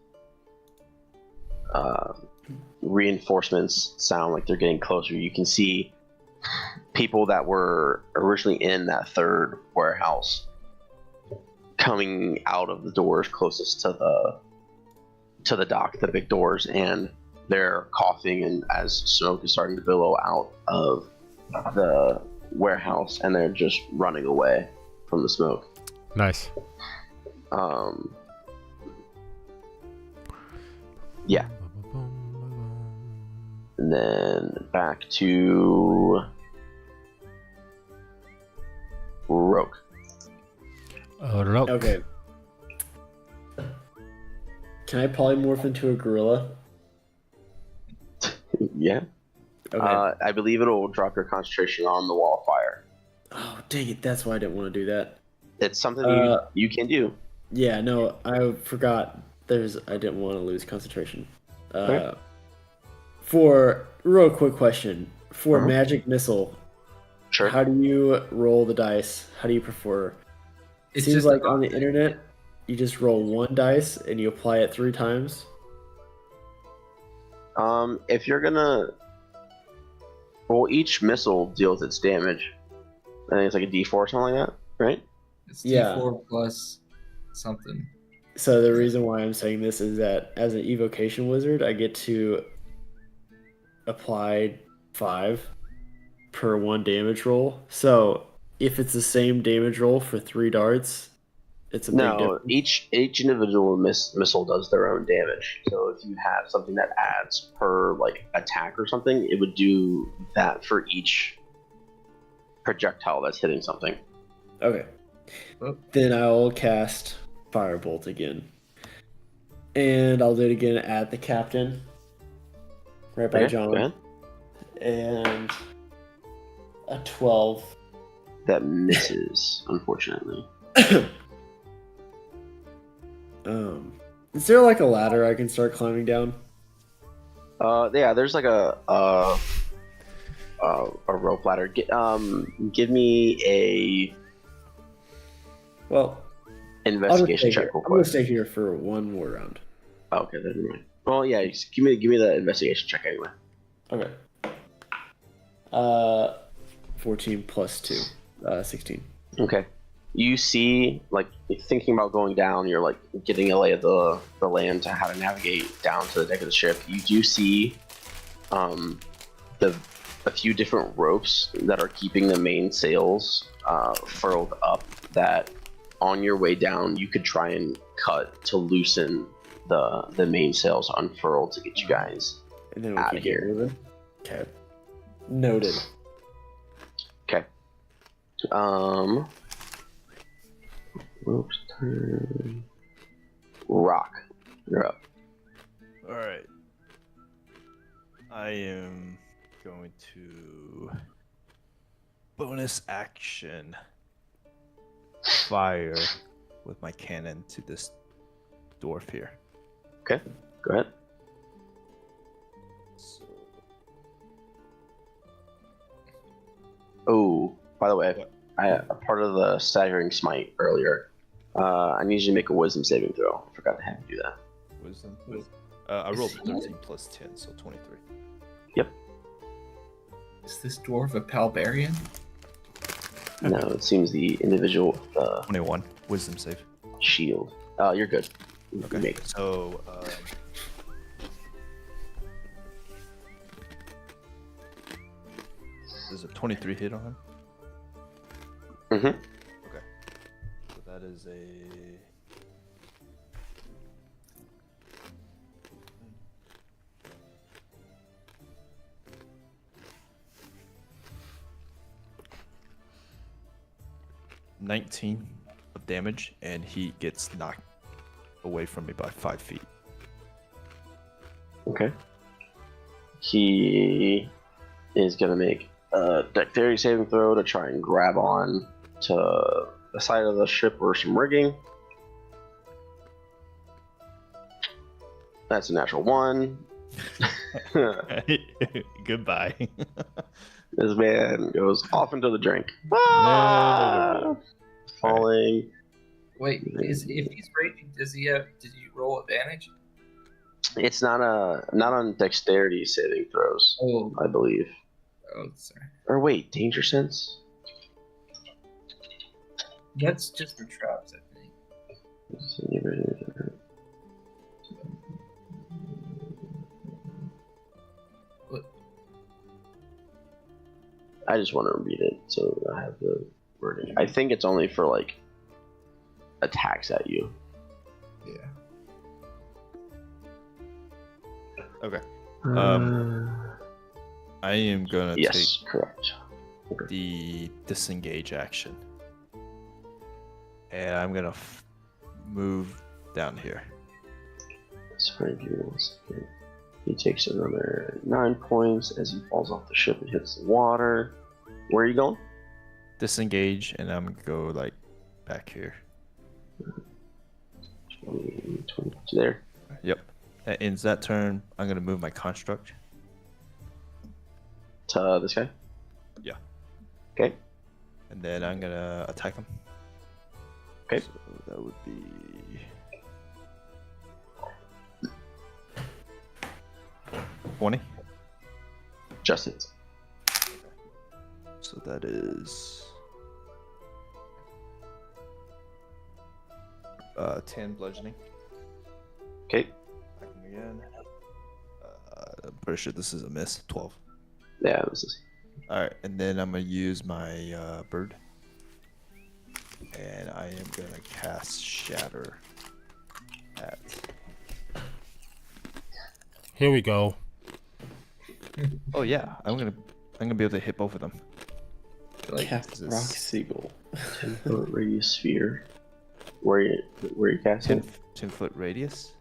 reinforcements sound like they're getting closer. You can see people that were originally in that third warehouse coming out of the doors closest to the dock, the big doors, and they're coughing and as smoke is starting to billow out of the warehouse, and they're just running away from the smoke. Nice. Yeah. And then back to Roke. Roke. Okay. Can I polymorph into a gorilla? Yeah. Okay. I believe it'll drop your concentration on the wall of fire. Oh, dang it. That's why I didn't want to do that. It's something you can do. Yeah, no, I forgot. I didn't want to lose concentration. Okay. For real quick question, for Uh-huh. magic missile, Sure. how do you roll the dice? How do you prefer? It It's seems just like about on the internet, you just roll one dice and you apply it 3 times. If you're gonna, well, each missile deals its damage. I think it's like a D4 or something like that, right? It's Yeah. D4 plus something. So the reason why I'm saying this is that as an evocation wizard, I get to apply 5 per 1 damage roll. So if it's the same damage roll for 3 darts, it's a big No, difference. each individual missile does their own damage. So if you have something that adds per like attack or something, it would do that for each projectile that's hitting something. Okay. Oh. Then I'll cast Firebolt again. And I'll do it again at the captain. Right by Okay, John. go ahead. And a 12. That misses, unfortunately. Is there like a ladder I can start climbing down? Yeah, there's like a rope ladder. Give me a Well, investigation check real I'm gonna quick. stay here for one more round. Oh, okay, then never mind. Well, yeah, just give me the investigation check anyway. Okay. 14 plus 2. 16. Okay. You see, like, thinking about going down, you're like getting a lay of the land to how to navigate down to the deck of the ship. You do see a few different ropes that are keeping the main sails furled up, that on your way down you could try and cut to loosen the main sails unfurled to get you guys And then we out can of get here. moving. Okay. Noted. Okay. Ropes turn. Rock, you're up. All right. I am going to bonus action fire with my cannon to this dwarf here. Okay, go ahead. So, Oh, by the way, What? a part of the staggering smite earlier. I need you to make a wisdom saving throw. I forgot to have you do that. wisdom. I rolled 13 plus 10, so 23. Is this dwarf a Palbarian? No, it seems the individual with the 21. Wisdom save. shield. You're good. You Okay. make it. So, there's a 23 hit on him. Mhm. Okay. So that is a. $19 of damage, and he gets knocked away from me by 5 feet. Okay. He is gonna make a dexterity saving throw to try and grab on to the side of the ship or some rigging. That's a natural 1. Goodbye. This man goes off into the drink. No. Falling. Wait, if he's raging, did you roll advantage? It's not on dexterity saving throws, Oh, I believe. sorry. Or wait, danger sense? That's just for traps, I think. What? I just want to read it so I have the wording. I think it's only for like attacks at you. Yeah. Okay. Uh, I am gonna yes, correct. take the disengage action, and I'm gonna move down here. He takes another 9 points as he falls off the ship and hits the water. Where are you going? Disengage, and I'm gonna go like back here. 20 there. Yep. That ends that turn. I'm gonna move my construct. To this guy? Yeah. Okay. And then I'm gonna attack him. Okay. So that would be 20. Just hits. So that is 10 bludgeoning. Okay. Attack him again. I'm pretty sure this is a miss. 12. Yeah, this is. All right, and then I'm gonna use my bird. and I am gonna cast Shatter at. Here we go. Oh yeah, I'm gonna be able to hit both of them. Like, Cast this- rock seagull. 10-foot radius sphere. Where you casting? 10-foot radius.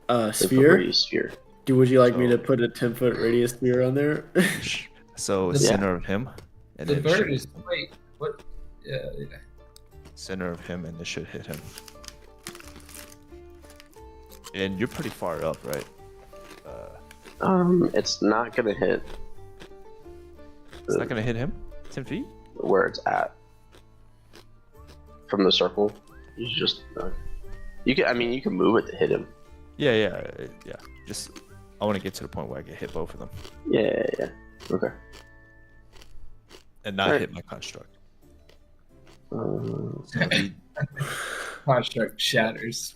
10-foot Sphere. radius sphere. Would you like me So- to put a 10-foot radius sphere on there? So The- center of him, and the then bird should- is wait. What? Yeah. center of him, and it should hit him. And you're pretty far up, right? It's not gonna hit It's not gonna hit him. 10 feet. where it's at. From the circle, you just you can. I mean, you can move it to hit him. Yeah. Just I want to get to the point where I can hit both of them Yeah. Okay. and not Alright. hit my construct. Uh, So he- Construct shatters.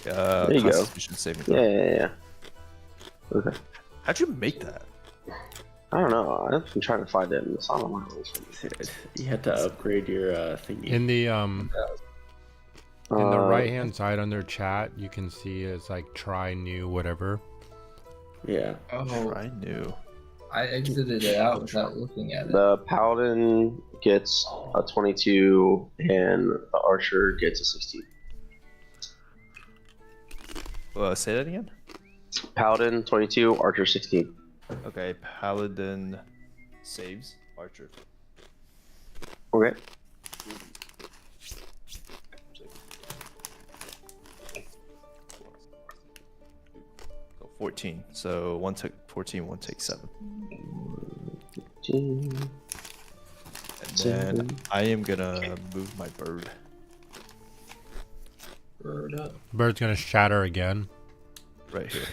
There you go. Constitution saving throw. yeah. Okay. How'd you make that? I don't know. I've been trying to find it in the song of my You had to upgrade your thingy. In the Uh, right hand side under chat, you can see it's like try new whatever. Yeah. Oh, I knew. I exited it out without looking at it. The paladin gets a 22 and the archer gets a 16. Say that again. Paladin 22, archer 16. Okay, paladin saves archer. Okay. Go 14. So one took 14, one takes 7. 15. And then I am gonna move my bird. Bird up. Bird's gonna shatter again. Right here.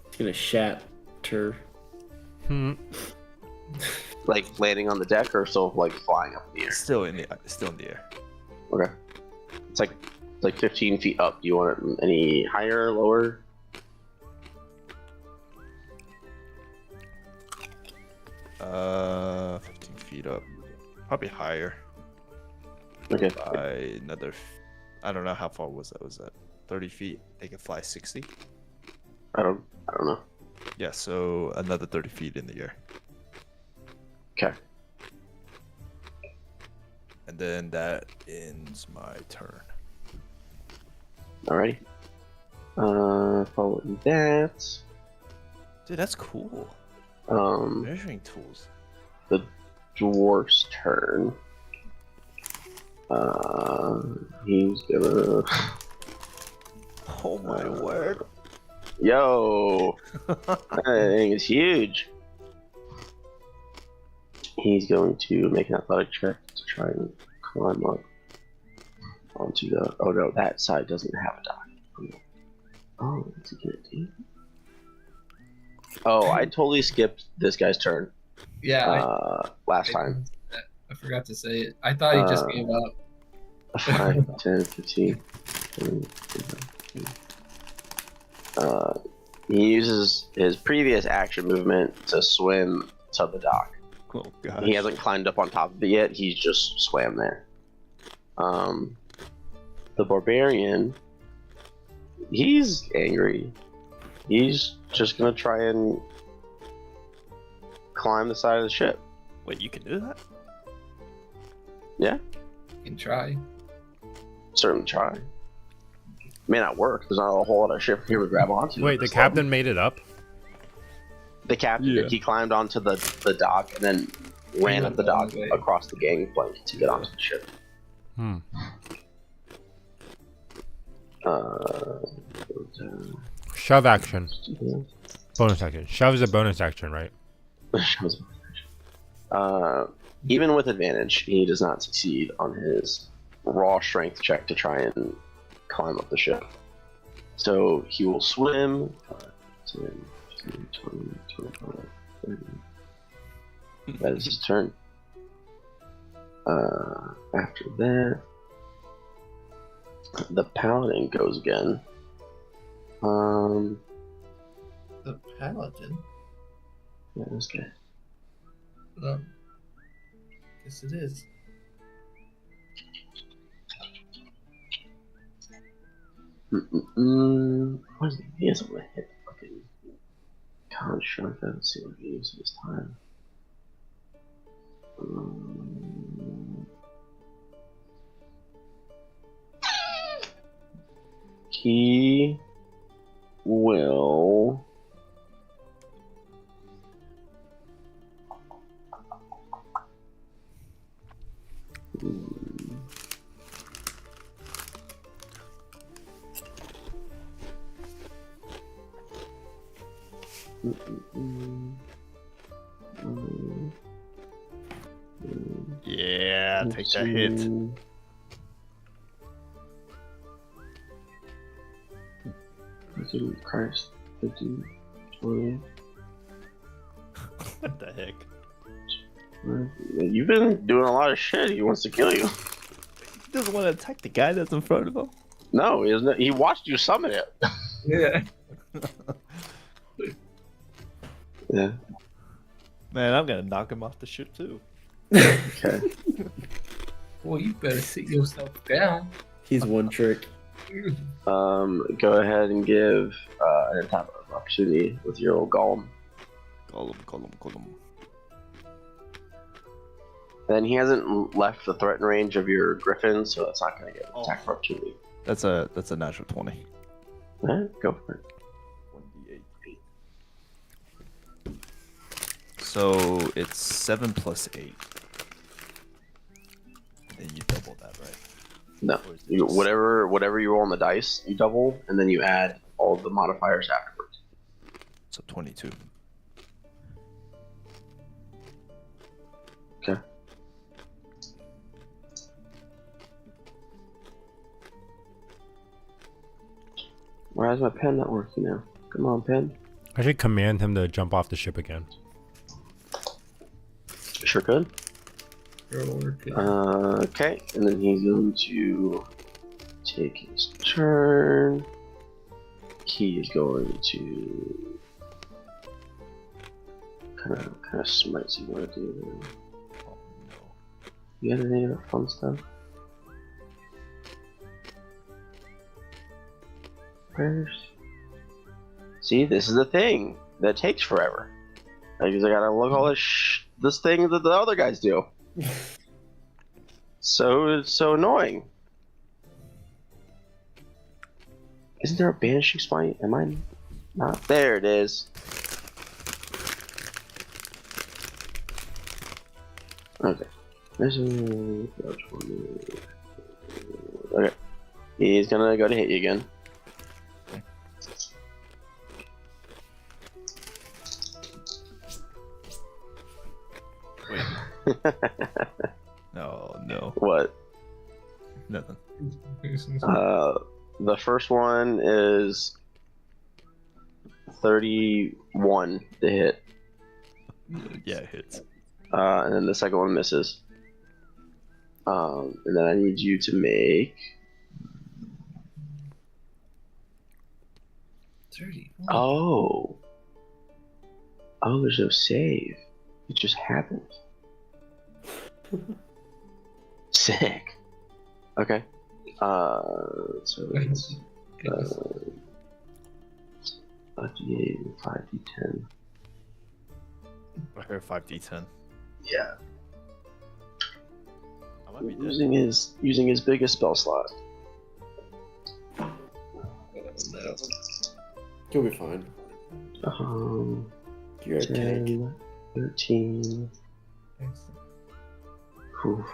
It's gonna shatter. Hmm. Like landing on the deck or still like flying up in the air? Still in the air. Okay. It's like 15 feet up. Do you want it any higher, lower? Uh, 15 feet up. Probably higher. Okay. By another. I don't know how far was that. Was that 30 feet? They can fly 60. I don't know. Yeah, so another 30 feet in the air. Okay. And then that ends my turn. Alrighty. Following that, Dude, that's cool. Measuring tools. the dwarf's turn. He's gonna. Oh my word. Yo, that thing is huge. He's going to make an athletic check to try and climb up onto the. Oh no, that side doesn't have a dock. Oh, what's he gonna do? Oh, I totally skipped this guy's turn. Yeah, Last time. I forgot to say it. I thought he just gave up. 5, 10, 15. 20, 25. He uses his previous action movement to swim to the dock. Oh gosh. He hasn't climbed up on top of it yet. He's just swam there. The barbarian, he's angry. He's just gonna try and climb the side of the ship. Wait, you can do that? Yeah, You can try. certainly try. May not work. There's not a whole lot of ship here to grab onto. Wait, the captain made it up? The captain, Yeah. he climbed onto the dock and then ran up the dock Okay. across the gangplank to get onto the ship. Hmm. Shove action. Bonus action. Shove is a bonus action, right? Even with advantage, he does not succeed on his raw strength check to try and climb up the ship. So he will swim 10, 15, 20, 25, 30. That is his turn. After that, the paladin goes again. The paladin. Yeah, this guy. Guess it is. What is he? He doesn't want to hit the fucking construct. Let's see what he uses this time. He will. Yeah, take that hit. Christ, 15, 20. What the heck? You've been doing a lot of shit. He wants to kill you. He doesn't want to attack the guy that's in front of him. No, he doesn't. He watched you summon it. Yeah. Yeah. Man, I'm gonna knock him off the ship too. Okay. Well, you better sit yourself down. He's one trick. Go ahead and give an attack of opportunity with your old golem. Golem. Then he hasn't left the threat range of your griffin, so that's not going to get an attack of opportunity. That's a natural 20. Alright, go for it. 1d8. So it's 7 plus 8. And you double that, right? No, Or is it just- whatever you roll on the dice, you double, and then you add all the modifiers afterwards. So 22. Okay. Why is my pen not working now? Come on, pen. I should command him to jump off the ship again. Sure could. Okay. Okay, and then he's going to take his turn. He is going to kind of smites you want to do. Oh no. You got any other fun stuff? Where's? See, this is the thing that takes forever. Because I gotta look all this thing that the other guys do. So it's so annoying. Isn't there a banishing smite? Am I not? There it is. Okay. Okay. He's gonna go to hit you again. Wait. No. What? Nothing. The first one is 31 to hit. Yeah, it hits. And then the second one misses. And then I need you to make 30. Oh, there's no save. It just happened. Sick. Okay. So it's 5d8, 5d10. I heard 5d10. Yeah. I might be dead. Using his biggest spell slot. You'll be fine. You're a tank. 10, 13. Oof.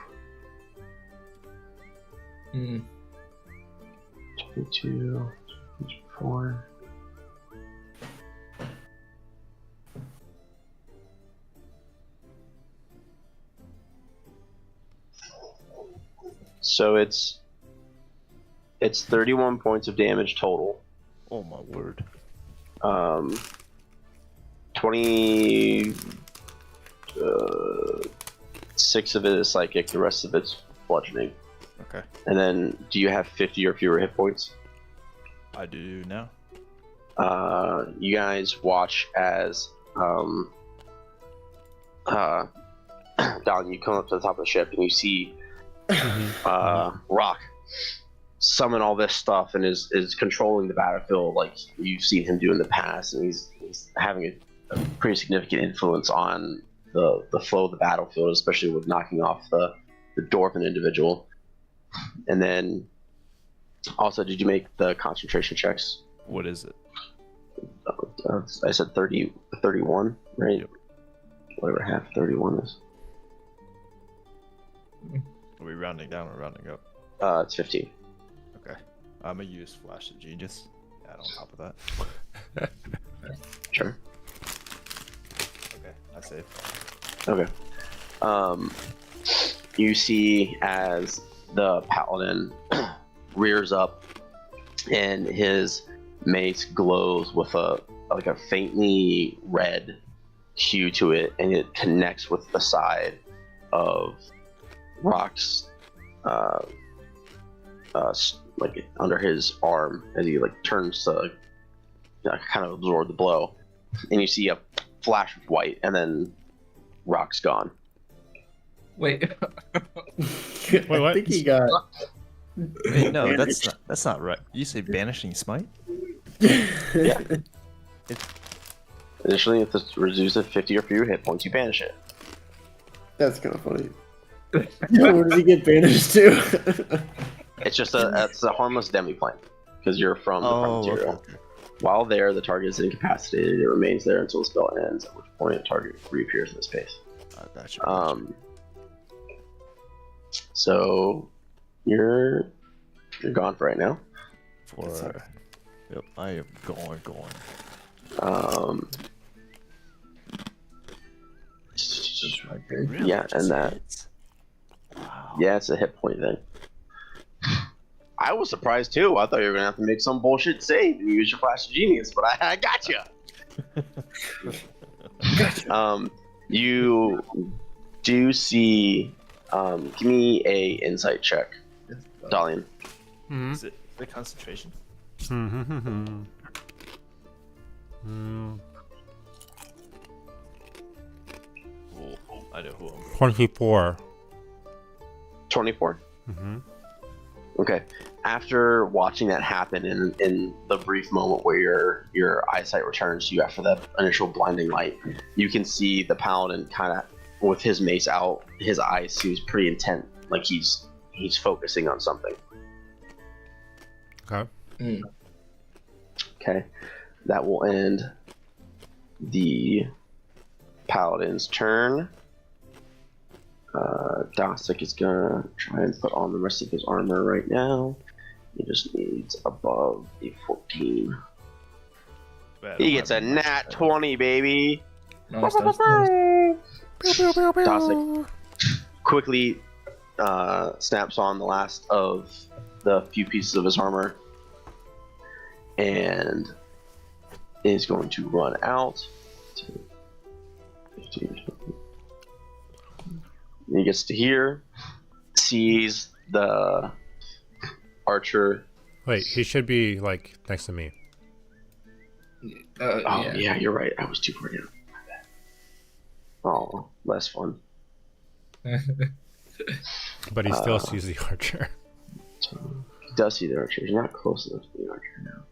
22, 24. So it's 31 points of damage total. Oh my word. 26 of it is psychic, the rest of it's bludgeoning. Okay. And then, do you have 50 or fewer hit points? I do now. You guys watch as Don, you come up to the top of the ship and you see Mhm. Rock summon all this stuff and is controlling the battlefield like you've seen him do in the past, and he's having a pretty significant influence on the flow of the battlefield, especially with knocking off the dwarven individual. And then also, did you make the concentration checks? What is it? I said 31, right? Yep. Whatever half 31 is. Are we rounding down or rounding up? It's 15. Okay. I'm gonna use Flash of Genius. Add on top of that. Sure. Okay, I save. Okay. You see as the paladin rears up and his mace glows with a faintly red hue to it, and it connects with the side of Rock's like under his arm as he like turns to kind of absorb the blow, and you see a flash of white, and then Rock's gone. Wait. Wait, what? I think he got. Wait, no, that's not right. You say banishing smite? Yeah. Initially, if this reduces to 50 or fewer hit points, you banish it. That's kind of funny. Where does he get banished to? It's just it's a harmless demi-plane because you're from the prime material. Okay. While there, the target is incapacitated. It remains there until the spell ends, at which point the target reappears in the space. Gotcha. So you're gone for right now. Yep, I am going. Really? Yeah, Just and that. hits? Wow. Yeah, it's a hit point thing. I was surprised too. I thought you were gonna have to make some bullshit save and use your flash of genius, but I got you. You do see. Give me a insight check, Dalian. Mhm. Is it the concentration? Mhm. Cool. I know who I'm going. 24. 24. Mhm. Okay. After watching that happen in the brief moment where your eyesight returns to you after that initial blinding light, you can see the paladin kind of with his mace out. His eyes seems pretty intent, like he's focusing on something. Okay. Okay, that will end the paladin's turn. Dosik is gonna try and put on the rest of his armor right now. He just needs above a 14. Bad, He gets a nat 20, baby. Nice. Dosik quickly snaps on the last of the few pieces of his armor and is going to run out. 15, 20. He gets to here, sees the archer. Wait, he should be like next to me. Yeah, you're right. I was too far down. My bad. Oh, less fun. But he still sees the archer. So he does see the archer. He's not close enough to the archer now.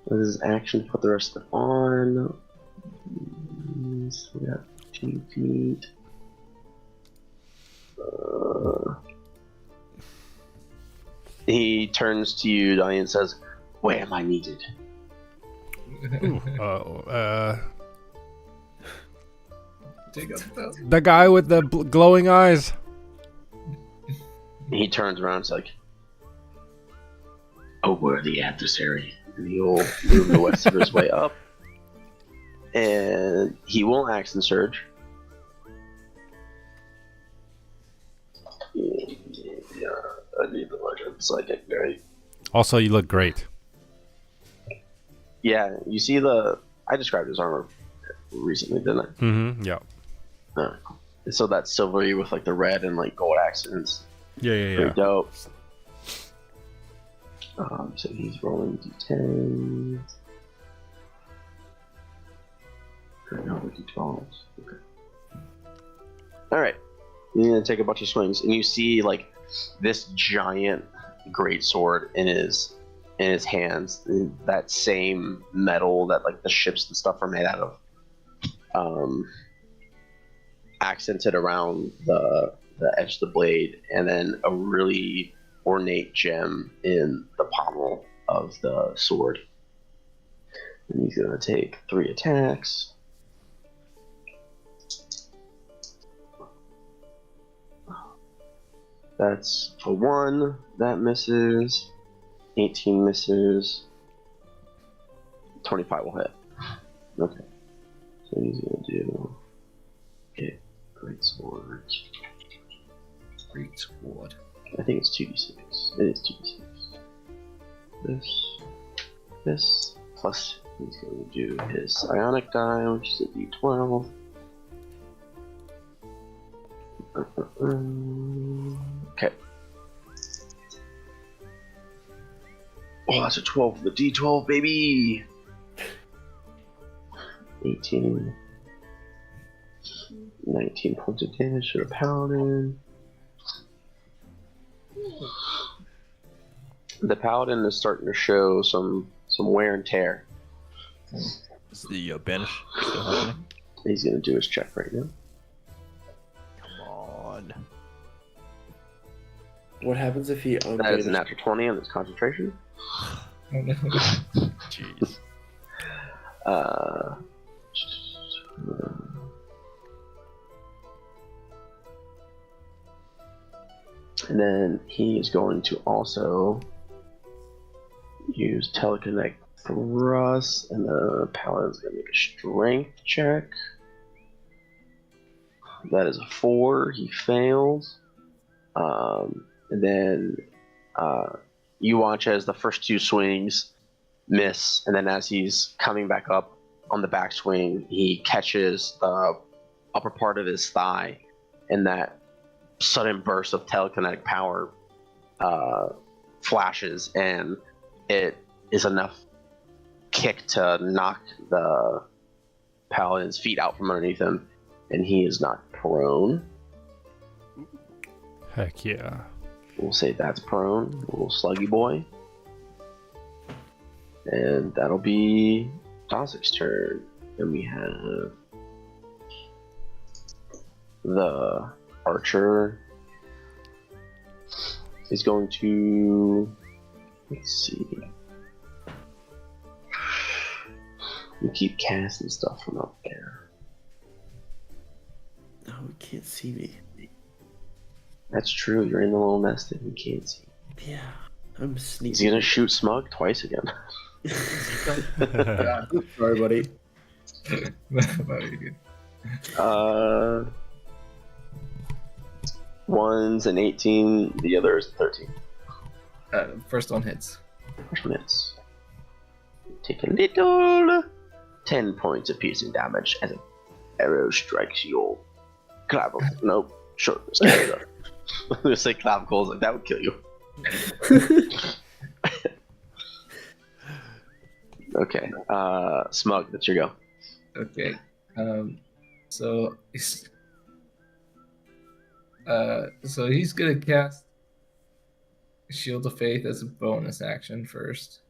With his action, put the rest of it on. So we got 2 feet. He turns to you, Donnie, and says, "Where am I needed?" Ooh, Dig up that. the guy with the glowing eyes. He turns around and is like, "A worthy adversary." And he'll move the rest of his way up. And he will action surge. Yeah, I need the legend psychic, right? Also, you look great. Yeah, you see I described his armor recently, didn't I? Mm-hmm. Yeah. So that's silvery with like the red and like gold accents. Yeah. Pretty dope. So he's rolling d10. No, D12s. Okay. All right. You're gonna take a bunch of swings, and you see like this giant great sword in his hands. That same metal that like the ships and stuff are made out of, accented around the edge of the blade, and then a really ornate gem in the pommel of the sword. And he's gonna take 3 attacks. That's a 1. That misses. 18 misses. 25 will hit. Okay. So he's gonna do. Okay. Great sword. Great sword. I think it's 2d6. It is 2d6. This. Plus, he's going to do his psionic die, which is a d12. Okay. Oh, that's a 12 for the d12, baby! 18. 19 points of damage to the paladin. The paladin is starting to show some wear and tear. Is the banish still happening? He's gonna do his check right now. Come on. What happens if he That is a natural 20 on his concentration. Jeez. And then he is going to also use Telekinetic Thrust, and the paladin's going to make a strength check. That is a 4. He fails. And then you watch as the first 2 swings miss, and then as he's coming back up on the backswing, he catches the upper part of his thigh, and that sudden burst of telekinetic power flashes, and it is enough kick to knock the paladin's feet out from underneath him, and he is knocked prone. Heck yeah. We'll say that's prone, a little sluggy boy. And that'll be Dozzik's turn. And we have the archer is going to, let's see. We keep casting stuff from up there. Oh, he can't see me. That's true, you're in the little nest and he can't see. Yeah, I'm sneaking. He's gonna shoot Smug twice again. Sorry, buddy. One's an 18, the other is 13. First one hits. First one hits. Take a little 10 points of piercing damage as an arrow strikes your clavicle. Nope, sure. I'm gonna say clavicles, like that would kill you. Okay, Smug, that's your go. Okay. So he's gonna cast Shield of Faith as a bonus action first.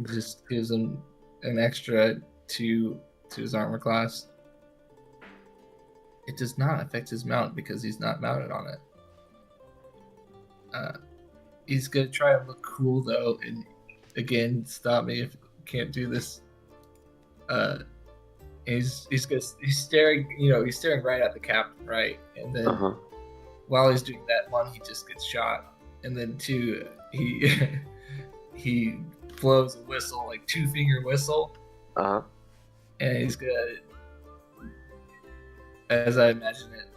Just gives him an extra 2 to his armor class. It does not affect his mount because he's not mounted on it. He's gonna try to look cool though, and again, stop me if you can't do this. He's staring, he's staring right at the captain, right? And then while he's doing that, 1, he just gets shot, and then 2, he blows a whistle, like 2-finger whistle, and he's gonna, as I imagine it,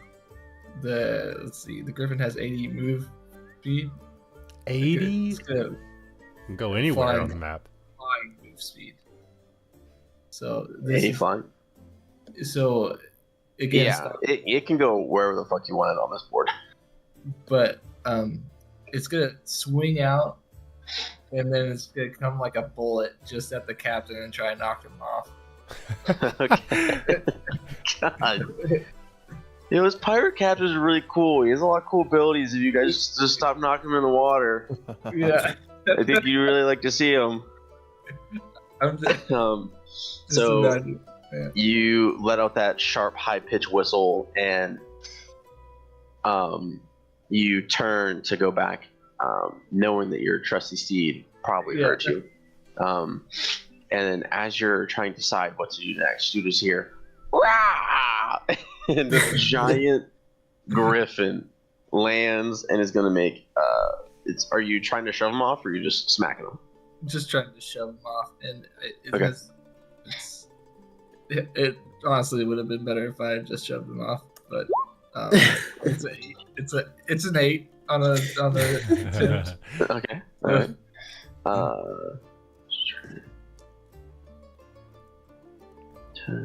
the Griffin has 80 move speed. 80? It's gonna go anywhere flying- on the map. flying move speed. So Hey, fun. So again, Yeah, it can go wherever the fuck you want it on this board. but it's gonna swing out, and then it's gonna come like a bullet just at the captain and try and knock him off. Okay. God. His pirate captain is really cool. He has a lot of cool abilities. If you guys just stop knocking him in the water, Yeah. I think you'd really like to see him. I'm just So imagine. Yeah. you let out that sharp, high-pitched whistle, and you turn to go back, knowing that your trusty steed probably hurt you. And then as you're trying to decide what to do next, you just hear, "Rah!" and this giant griffin lands and is going to make. Are you trying to shove him off, or are you just smacking him? Just trying to shove him off, and Okay. it honestly would have been better if I had just shoved him off, but it's an 8 on a attempt. Okay. All right.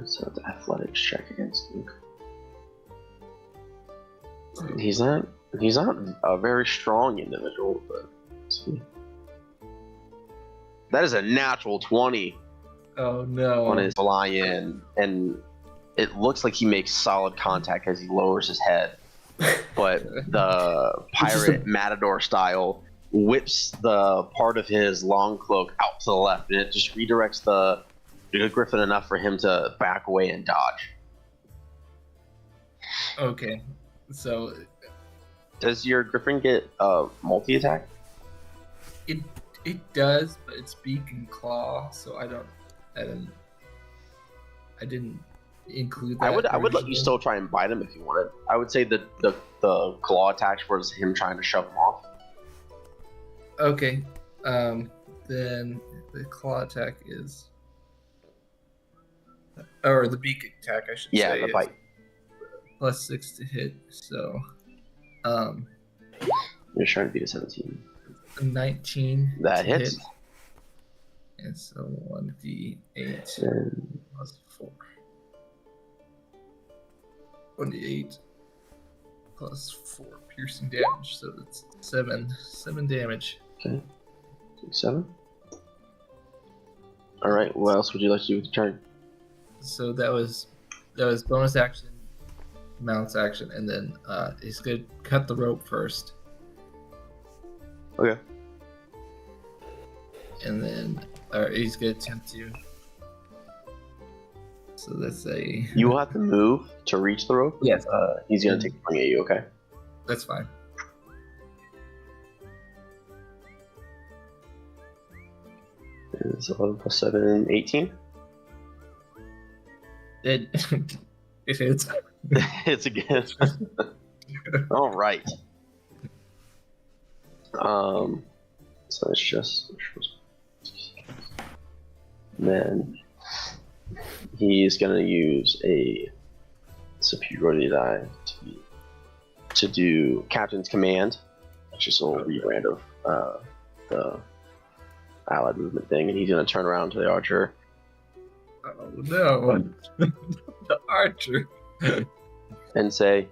So the athletics check against Luke. He's not a very strong individual, but let's see. That is a natural 20 Oh no! on his fly in, and it looks like he makes solid contact as he lowers his head. But the pirate matador style whips the part of his long cloak out to the left, and it just redirects the griffin enough for him to back away and dodge. Okay, so Does your griffin get multi-attack? it does, but it's beak and claw, so I didn't include that. I would let you originally. still try and bite him if you wanted. I would say that the claw attack was him trying to shove him off. Okay, then the claw attack is, or the beak attack, I should Yeah, say. the is bite. +6 to hit, so You're trying to beat a 17. 19. That to hits. hit. And so 1d8 And +4. 1d8 +4 piercing damage, so it's 7 damage. okay, 7. All right. What else would you like to do with your turn? So that was bonus action, mounts action, and then he's gonna cut the rope first, Okay. and then he's gonna attempt to. So that's a You will have to move to reach the rope. yes, He's gonna take a swing at you. Okay. that's fine. It's 11 plus 7, 18. It it hits. It's again. All right. So it's just. Then he's gonna use a superiority die to do Captain's Command, which is a little rebrand of the allied movement thing, and he's gonna turn around to the archer Oh no, the archer. and say,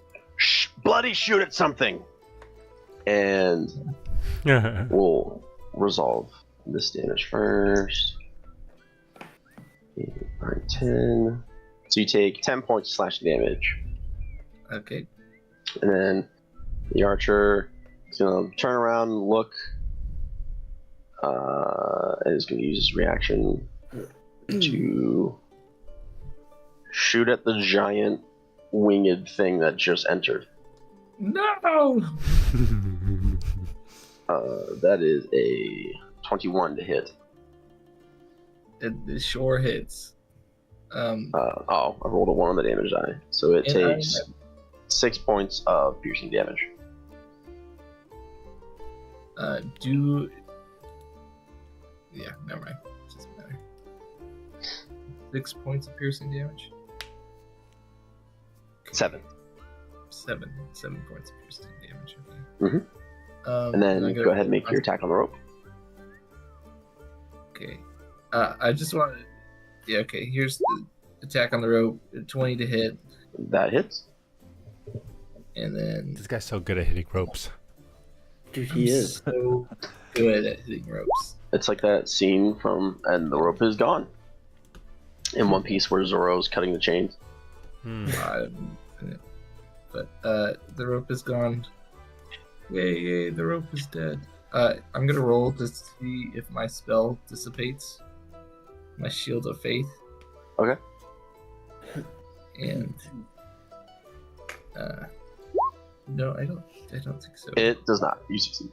bloody shoot at something, and we'll resolve this damage first. 8, 9, 10. So you take 10 points of slashing damage, Okay. and then the archer is gonna turn around and look, and is gonna use his reaction to shoot at the giant winged thing that just entered. No. That is a 21 to hit. It sure hits. I rolled a 1 on the damage die, so it And takes 6 points of piercing damage. Yeah, never mind. Doesn't matter. 6 points of piercing damage. 7. 7 points of piercing damage. Okay. And then go ahead and make your attack on the rope. Okay. I just want to. Yeah. Okay. Here's the attack on the rope. 20 to hit, That hits. and then This guy's so good at hitting ropes. Dude, he is. so good at hitting ropes. It's like that scene from And the Rope Is Gone. in One Piece where Zoro's cutting the chains. But the rope is gone. Yay, the rope is dead. I'm gonna roll to see if my spell dissipates. My shield of faith. Okay. And no, I don't think so. It does not. You succeed.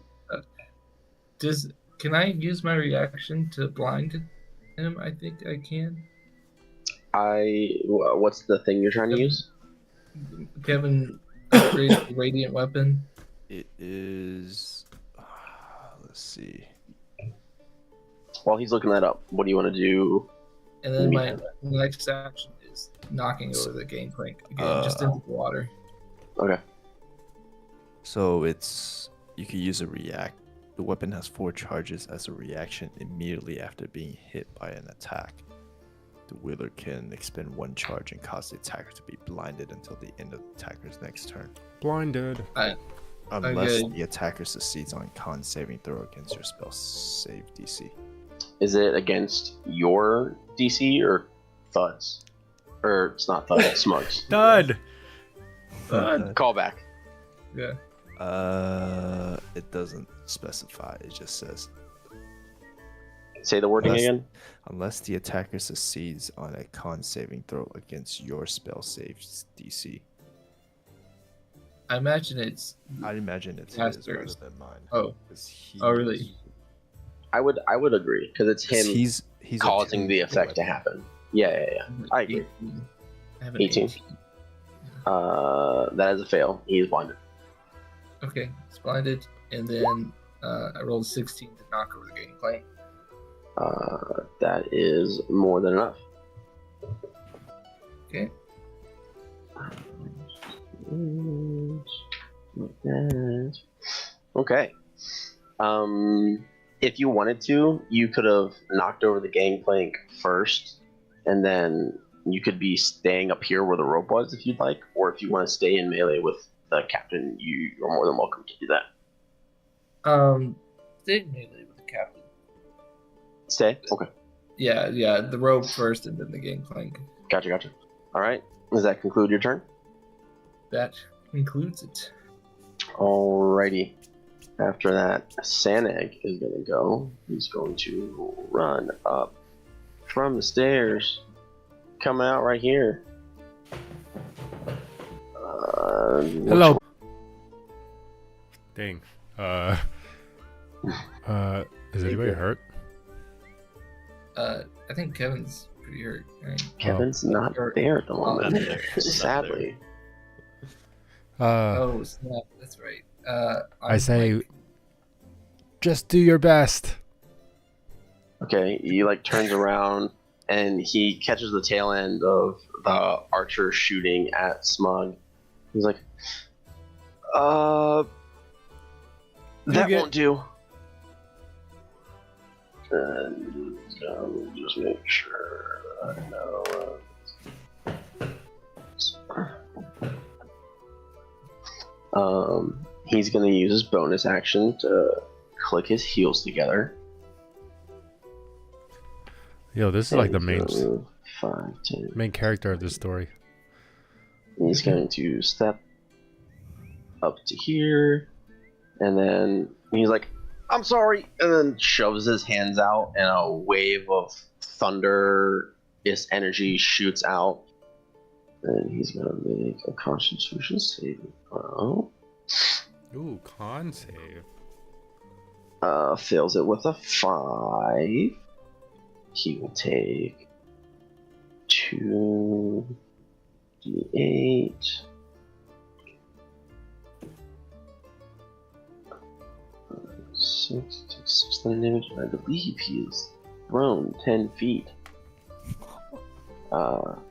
Can I use my reaction to blind him? I think I can. What's the thing you're trying to use? Kevin upgrades the radiant weapon. It is. Let's see. While he's looking that up, what do you want to do? And then my next action is knocking over the gangplank again, just into the water. Okay. So you can use a react. The weapon has 4 charges as a reaction immediately after being hit by an attack. The wielder can expend 1 charge and cause the attacker to be blinded until the end of the attacker's next turn. Blinded. Unless the attacker succeeds on con saving throw against your spell save DC. Is it against your DC or Thud's? Or it's not Thud, it's Smug's. Dud. Call back. Yeah. It doesn't specify. It just says Say the wording again. unless the attacker succeeds on a con saving throw against your spell save DC. I imagine it's. I'd imagine it's his Masters. rather than mine. Oh. 'Cause Oh, really? I would agree because it's him He's causing the attuned effect to weapon. happen. Yeah. I agree. I have an 18. That is a fail. He is blinded. Okay, it's blinded, and then I rolled 16 to knock over the gangplank. That is more than enough. Okay. Okay. If you wanted to, you could have knocked over the gangplank first, and then you could be staying up here where the rope was if you'd like, or if you want to stay in melee with the captain, you're more than welcome to do that. Stay melee with the captain. Stay? Okay. Yeah, the rope first, and then the gangplank. Gotcha. All right. Does that conclude your turn? That concludes it. Alrighty. After that, Saneg is going to go. He's going to run up from the stairs. Come out right here. Hello. Dang. Is anybody hurt? I think Kevin's pretty hurt. Right? Kevin's not there at the moment. Not there. Sadly. Oh snap! That's right. I say, just do your best. Okay, he turns around and he catches the tail end of the archer shooting at Smug. He's like, that won't do. And just make sure I know. He's gonna use his bonus action to click his heels together. Yo, this is like the main 5, 10. main character of this story. He's going to step up to here, and then he's like, I'm sorry, and then shoves his hands out, and a wave of thunder-ish energy shoots out. And he's gonna make a Constitution saving throw. Ooh, con save. Fails it with a 5. He will take 2d8. 6 damage. I believe he is thrown 10 feet.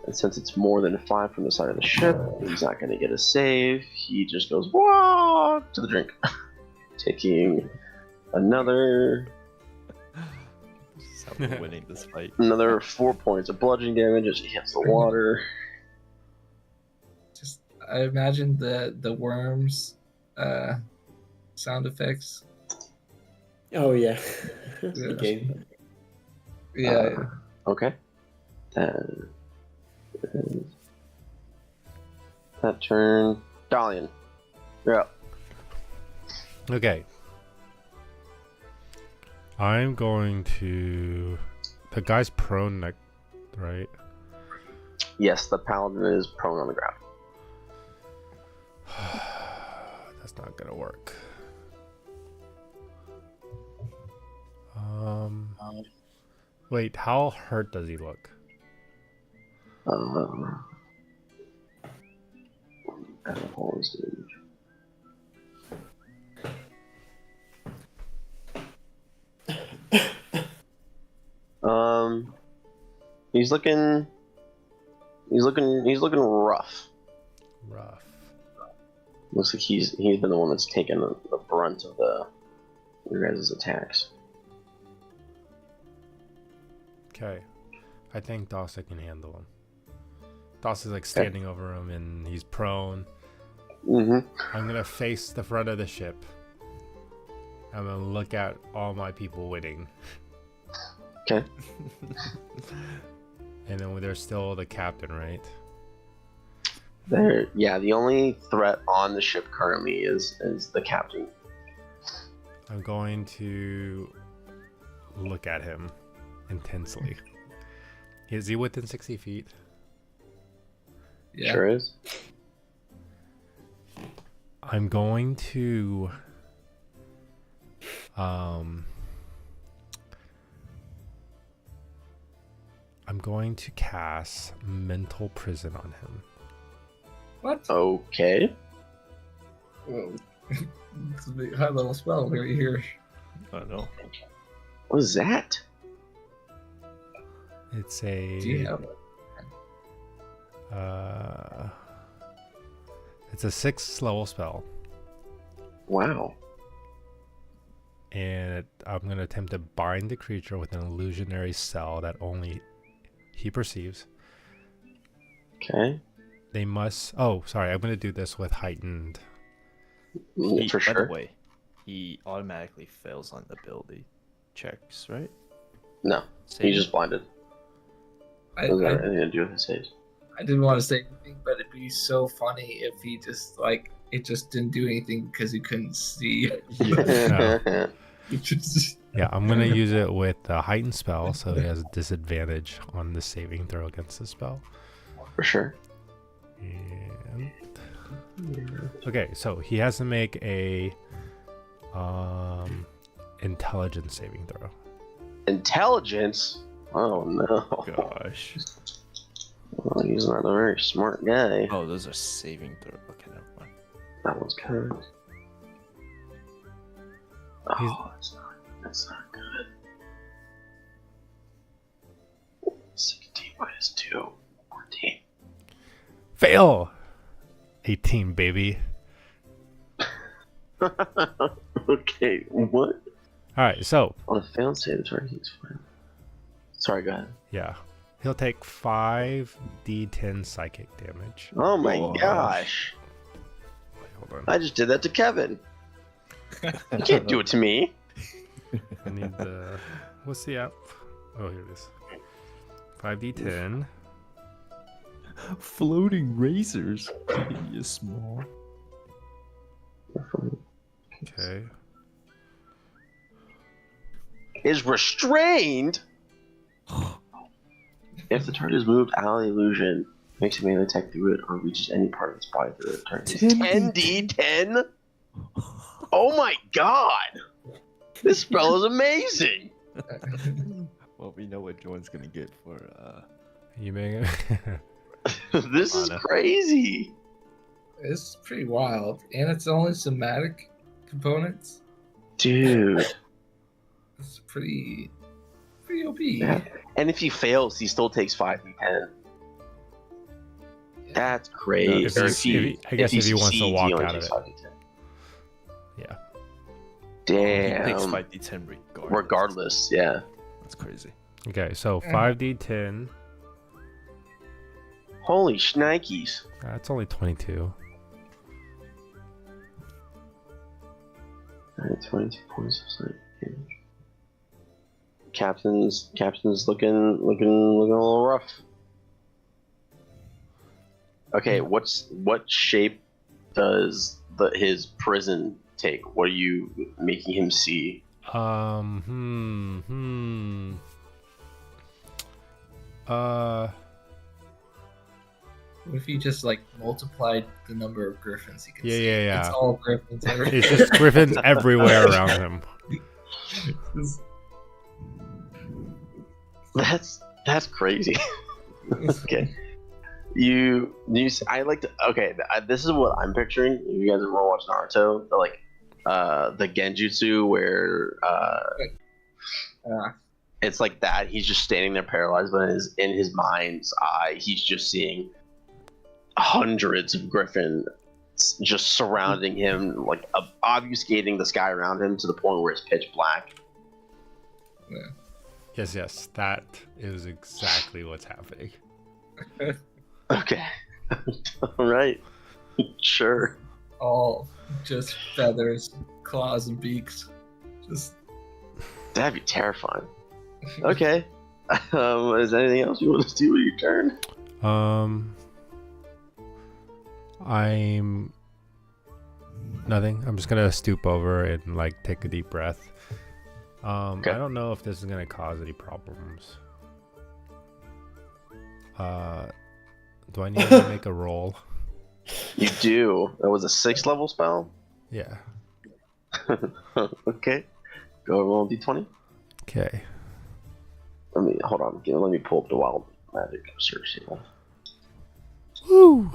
And since it's more than 5 from the side of the ship, he's not going to get a save. He just goes whoa to the drink, taking another Winning this fight. another 4 points of bludgeoning damage as he hits the water. Just I imagine the worms sound effects. Oh yeah. Yeah. Game. Yeah. Okay. That is that turn. Dalian, you're up. Okay. I'm going to. The guy's prone, right? Yes, the paladin is prone on the ground. That's not gonna work. Wait, how hurt does he look? Alcohol is damage. He's looking rough. Rough. Looks like he's been the one that's taken the brunt of your guys' attacks. Okay. I think Dawson can handle him. Dawson's like standing over him and he's prone. Mm-hmm. I'm gonna face the front of the ship. I'm gonna look at all my people winning. Okay. And then there's still the captain, right? The only threat on the ship currently is the captain. I'm going to look at him intensely. Is he within 60 feet? Yeah. Sure is. I'm going to cast mental prison on him. What? Okay. Whoa. It's a big high level spell right here. I know. What is that? It's Do you have it? it's a 6th level spell, Wow. and I'm gonna attempt to bind the creature with an illusionary spell that only he perceives. Okay. They must. Oh, sorry. I'm gonna do this with heightened. For By sure. the way, he automatically fails on ability checks, right? No, Save? he's just blinded. Doesn't have anything to do with his saves. I didn't want to say anything, but it'd be so funny if he just it just didn't do anything because he couldn't see. No. It just- Yeah, I'm gonna use it with the heightened spell, so he has a disadvantage on the saving throw against the spell. For sure. And okay, so he has to make a intelligence saving throw. Intelligence? Oh no. Gosh. Well, he's not a very smart guy. Oh, those are saving throw. Okay, never mind. That one's good. He's- Oh, that's not good. 16 minus 2. 14. Fail. 18, baby. Okay, what? All right, so On a failed save, the target is fine. Sorry, go ahead. yeah, he'll take 5d10 psychic damage. Oh my Gosh. gosh. Wait, hold on. I just did that to Kevin. You can't do it to me. I need the. What's the app? Oh, here it is. 5d10. Floating razors. He is small. Okay. Is restrained. If the target is moved out of the illusion, makes a melee attack through it, or reaches any part of its body through the target. 10d10? Oh my god! This spell is amazing! Well, we know what Jordan's gonna get for You may. This is Anna. crazy! It's pretty wild, and it's only somatic components. Dude. It's pretty OP. Yeah. And if he fails, he still takes 5d10. That's great. If I guess if he wants to succeeds, walk only out of takes it. 5d10. Yeah. Damn. He takes 5d10 regardless. Regardless, yeah. That's crazy. Okay, so 5d10. Holy shnikes. That's only 22. Alright, 22 points of sight damage. Captain's looking a little rough. Okay, what shape does his prison take? What are you making him see? Uh, What if you just like multiplied the number of griffins you can see? yeah. It's all griffins everywhere. It's just griffins everywhere around him. That's crazy. Okay. I like to. Okay, this is what I'm picturing. If you guys ever watched Naruto, the Genjutsu where it's like that. He's just standing there paralyzed, but in his mind's eye, he's just seeing hundreds of griffins just surrounding him, like obfuscating the sky around him to the point where it's pitch black. Yeah. Yes, that is exactly what's happening. Okay. All right. Sure. All just feathers, claws, and beaks. Just That'd be terrifying. Okay. Is there anything else you want to do with your turn? I'm nothing. I'm just gonna stoop over and like take a deep breath. Okay. I don't know if this is gonna cause any problems. Do I need to make a roll? You do. That was a 6th level spell? Yeah. Okay. Go roll d20. Okay. Hold on. Let me pull up the wild magic search here. Woo!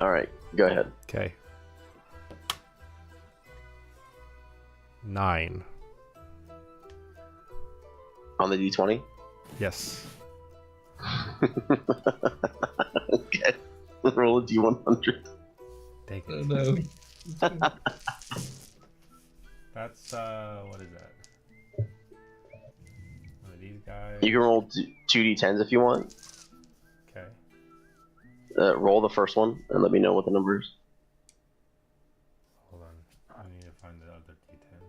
Alright, go ahead. Okay. 9. On the d20? Yes. Okay. Roll a d100. Take oh it. no. That's what is that? One of these guys. You can roll 2d10s if you want. Okay. Roll the first one and let me know what the number is. Hold on. I need to find the other D10.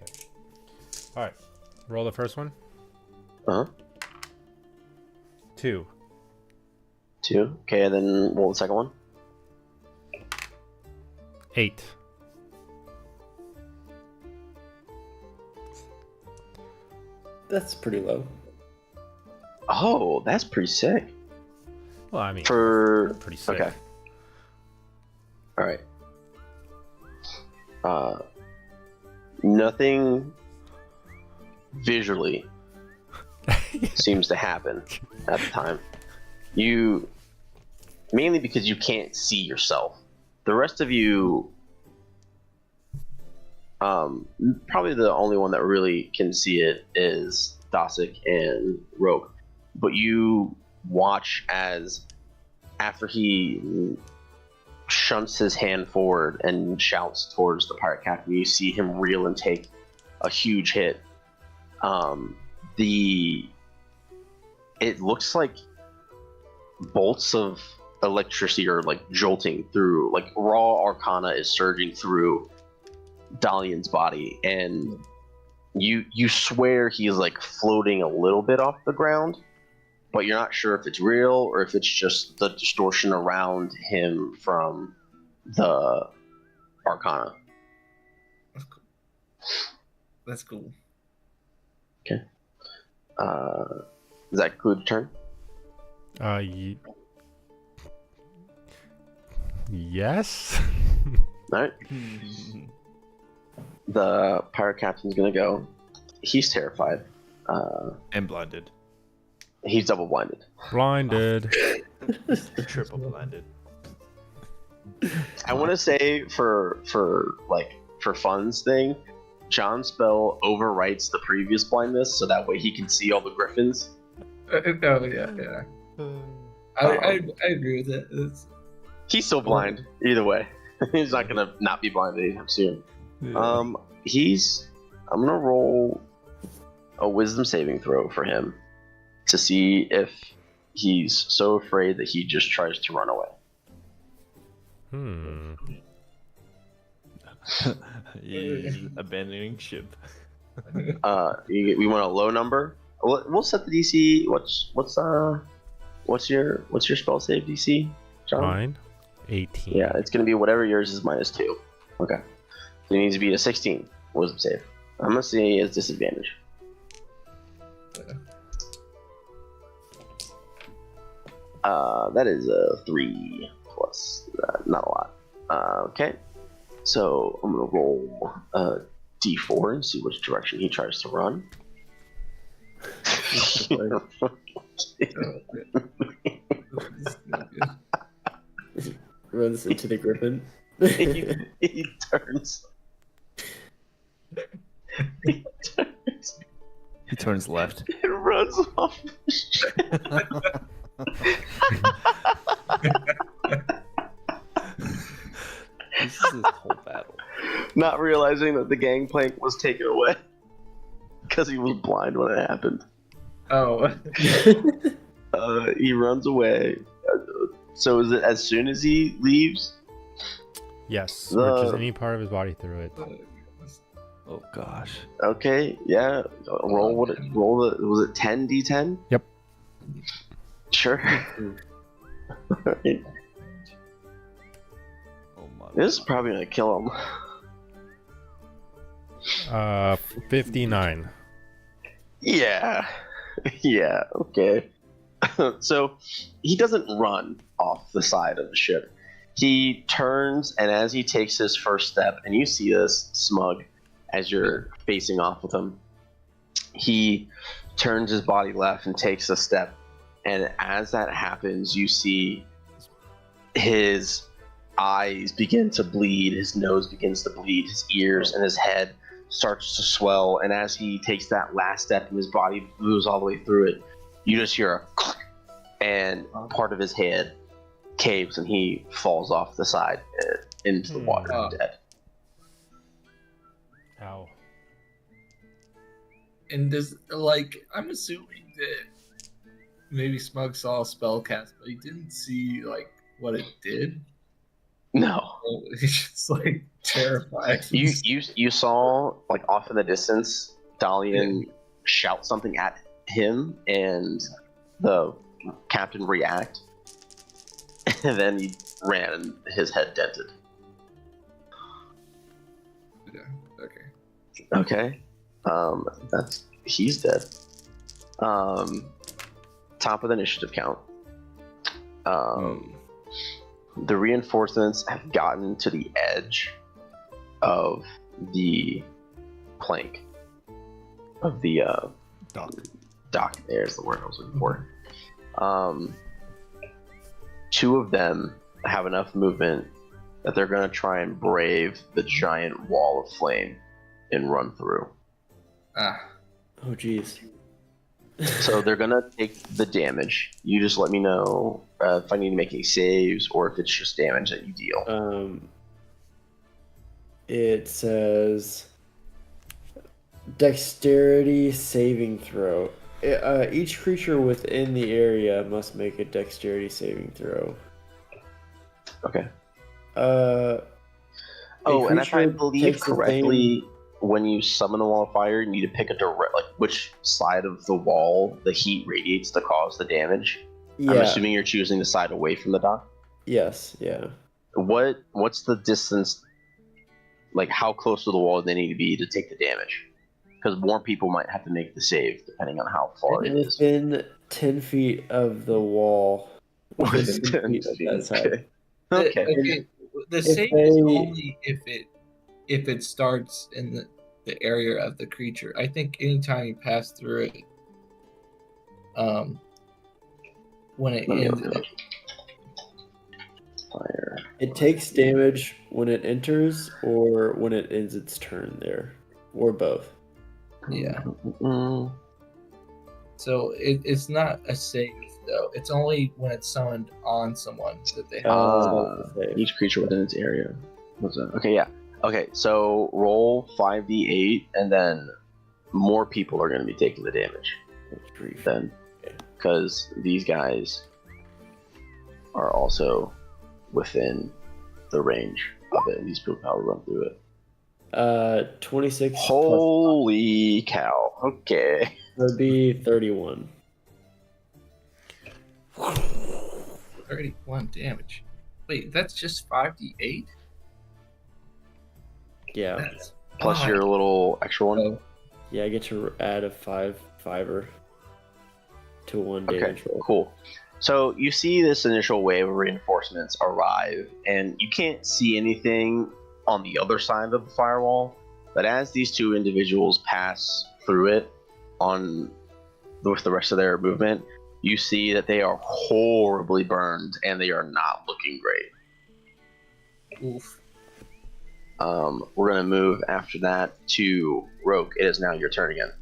Okay. All right. Roll the first one. Uh-huh. 2. 2. Okay, and then roll the second one. 8. That's pretty low. Oh, that's pretty sick. Well, I mean, For pretty sick. Okay. All right. Nothing visually seems to happen at the time. You mainly because you can't see yourself. The rest of you, probably the only one that really can see it is Dosick and Rogue. But you watch as after he shunts his hand forward and shouts towards the pirate captain, you see him reel and take a huge hit. It looks like bolts of electricity are like jolting through, like raw arcana is surging through Dalian's body, and you swear he's like floating a little bit off the ground, but you're not sure if it's real or if it's just the distortion around him from the arcana. That's cool. Okay. Does that conclude your turn? Yes. All right. The pirate captain's gonna go. He's terrified. And blinded. He's double blinded. Blinded. Triple blinded. I want to say for fun's thing, John's spell overwrites the previous blindness, so that way he can see all the griffins. Oh yeah. I agree with it. He's still blind either way. He's not gonna not be blind anytime soon. Yeah. I'm gonna roll a wisdom saving throw for him. to see if he's so afraid that he just tries to run away. He's abandoning ship. We want a low number. We'll set the DC. What's your spell save DC, John? Mine, 18. Yeah, it's gonna be whatever yours is -2. Okay. So it needs to be a 16 wisdom save. I'm gonna say it's disadvantage. That is a 3 plus not a lot. Okay. So I'm gonna roll a D4 and see which direction he tries to run. Runs into the griffin. he turns. He turns left. And runs off the ship. This is a whole battle. Not realizing that the gangplank was taken away because he was blind when it happened. Oh. He runs away. So is it as soon as he leaves? Yes, or just any part of his body through it. Oh gosh. Okay, yeah. Roll was it 10d10? Yep. Sure. Alright. Oh my. This is probably gonna kill him. 59. Yeah. Yeah, okay. So he doesn't run off the side of the ship. He turns, and as he takes his first step, and you see this, Smug, as you're facing off with him, he turns his body left and takes a step. And as that happens, you see his eyes begin to bleed, his nose begins to bleed, his ears and his head starts to swell. And as he takes that last step and his body moves all the way through it, you just hear a click, and part of his head caves and he falls off the side into the water, dead. Ow. And does, like, I'm assuming that maybe Smug saw a spell cast, but he didn't see, like, what it did. No. So he's just, like, terrified. You saw, like, off in the distance, Dalian shout something at him, and the captain react, and then he ran and his head dented. Yeah, okay. Okay. He's dead. Top of the initiative count. The reinforcements have gotten to the edge of the plank of the dock. There's the word I was looking for. 2 of them have enough movement that they're going to try and brave the giant wall of flame and run through. Ah. Oh, jeez. So they're going to take the damage. You just let me know if I need to make any saves or if it's just damage that you deal. It says dexterity saving throw. Each creature within the area must make a dexterity saving throw. Okay. And if I believe correctly, when you summon the wall of fire, you need to pick a direct, like, which side of the wall the heat radiates to cause the damage. Yeah. I'm assuming you're choosing the side away from the dock. Yes. Yeah. What's the distance? Like, how close to the wall do they need to be to take the damage? Because more people might have to make the save depending on how far it is. Within 10 feet of the wall. Within 10 feet of that side. Okay. The save is only if it starts in the area of the creature. I think anytime you pass through it, when it ends, Fire. It takes damage when it enters or when it ends its turn there, or both. Yeah. So it's not a save though. It's only when it's summoned on someone that they have. Each creature within its area. What's that? Okay, yeah. Okay, so roll 5d8, and then more people are going to be taking the damage. Then. Okay. because these guys are also within the range of it. These people will run through it. 26 Holy cow. Okay. would be 31. 31 damage. Wait, that's just 5d8? Yeah. That's Plus odd. your little extra one. Oh, Yeah, I get to add a 5/5 to one damage roll. Cool. So you see this initial wave of reinforcements arrive, and you can't see anything on the other side of the firewall. But as these two individuals pass through it with the rest of their movement, you see that they are horribly burned, and they are not looking great. oof. We're gonna move after that to Rogue. It is now your turn again.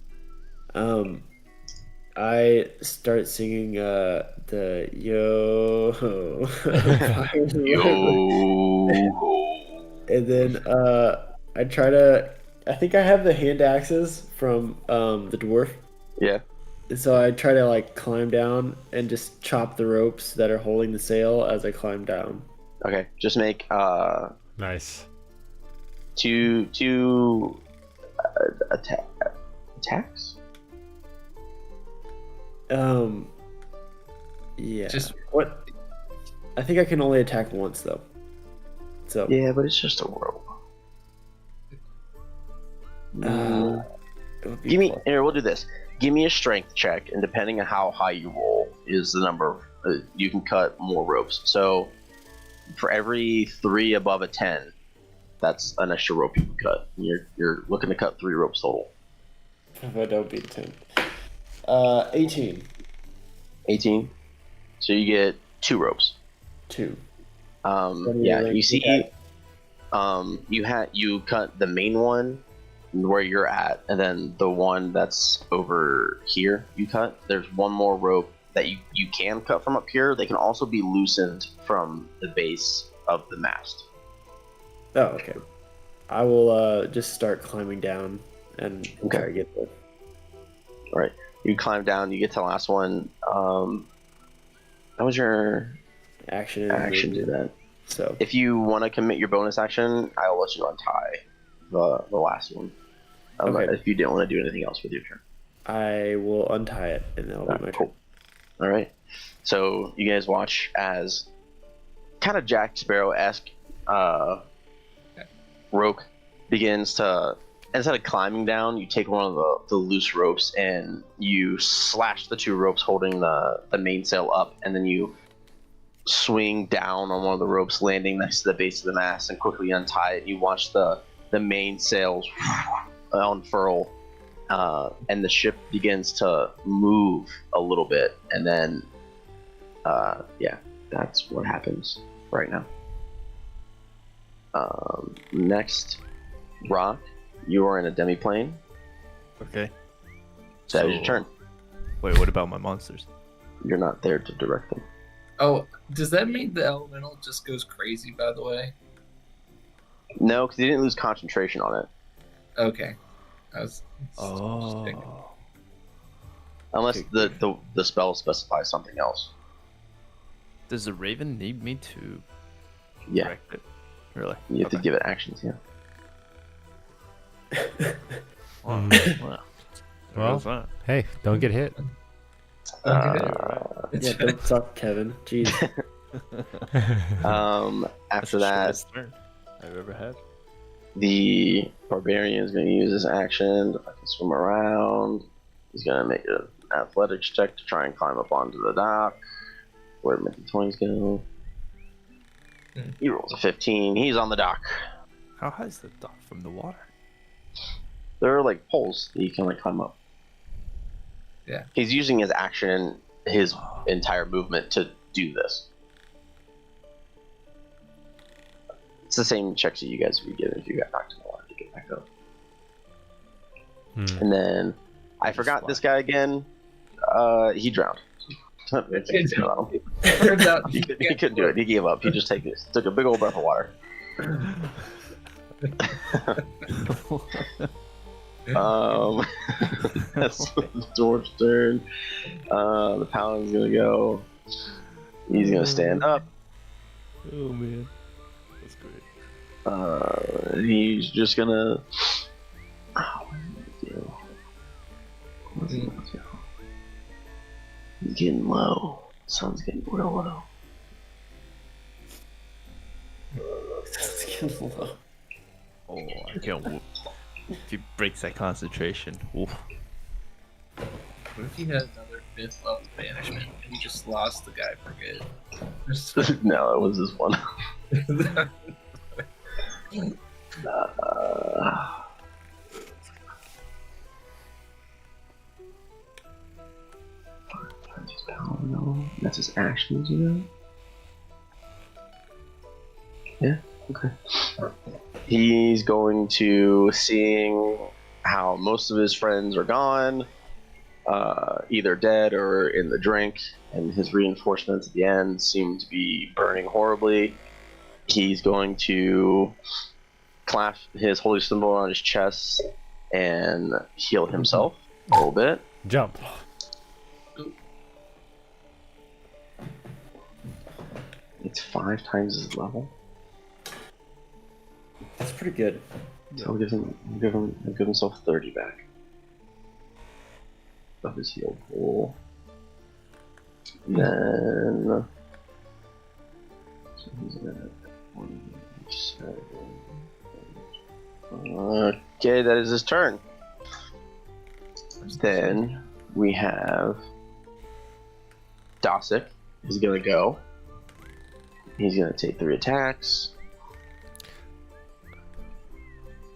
I start singing the yo, Yo. and then I try to. I think I have the hand axes from the dwarf, Yeah. and so I try to like climb down and just chop the ropes that are holding the sail as I climb down. Okay. Just make Nice. two attacks. Yeah. Just What? I think I can only attack once though. So Yeah, but it's just a rope. it would be Give me plus- here. We'll do this. Give me a strength check, and depending on how high you roll, is the number you can cut more ropes. So for every 3 above a 10, that's an extra rope you can cut. You're looking to cut 3 ropes total. if I don't beat 10. 18. 18. So you get 2 ropes. 2. Yeah, you see, you cut the main one where you're at, and then the one that's over here you cut. There's one more rope that you can cut from up here. They can also be loosened from the base of the mast. Oh, okay. I will just start climbing down and try to get there. All right, you climb down. You get to the last one. That was your Action. And action to movement. that. So If you want to commit your bonus action, I'll let you untie the last one. Okay. If you didn't want to do anything else with your turn. I will untie it, and that'll be my turn. Cool. All right. So you guys watch as kind of Jack Sparrow-esque Roke begins to, instead of climbing down, you take one of the loose ropes and you slash the 2 ropes holding the mainsail up, and then you swing down on one of the ropes, landing next to the base of the mast, and quickly untie it. You watch the mainsails unfurl, and the ship begins to move a little bit, and then yeah, that's what happens right now. Next, Rock, you are in a demiplane. Okay. That is your turn. Wait, what about my monsters? You're not there to direct them. Oh, does that mean the elemental just goes crazy, by the way? No, because you didn't lose concentration on it. Okay. I was Oh. Unless Okay, the spell specifies something else. Does the raven need me to Yeah, direct it? Really? you have to Okay. give it actions, yeah. Wow. Mm. Wow. Well, What's that? Hey, don't get hit. Yeah, don't suck, Kevin. Jeez. After That's the that, shortest turn I've ever had. the barbarian is going to use his action to fucking swim around. He's going to make an athletics check to try and climb up onto the dock. Where'd my d20s go? He rolls a 15. He's on the dock. How high is the dock from the water? There are like poles that you can like climb up. Yeah. He's using his action, his entire movement to do this. It's the same checks that you guys would get if you got knocked in the water to get back up. Hmm. And then I forgot this guy again. He drowned. Turns out he couldn't do it. He gave up. He just took a big old breath of water. That's the dwarf's turn. The paladin's gonna go. He's gonna stand up. Oh man, that's great. He's just gonna. Oh, what did he do? What's he gonna do? He's getting low. Sun's getting real low. Oh, I can't. If he breaks that concentration, oof. What if he had another 5th level banishment and he just lost the guy for good? Just- No, it was this one. That's his actions, you know? Yeah, okay. He's going to, seeing how most of his friends are gone, either dead or in the drink, and his reinforcements at the end seem to be burning horribly. He's going to clasp his holy symbol on his chest and heal himself a little bit. Jump. It's 5 times his level. That's pretty good. So I'll give himself 30 back of his heal pool. Then so he's at 1, 7. Okay, that is his turn. Then we have Dosick is gonna go. He's gonna take 3 attacks.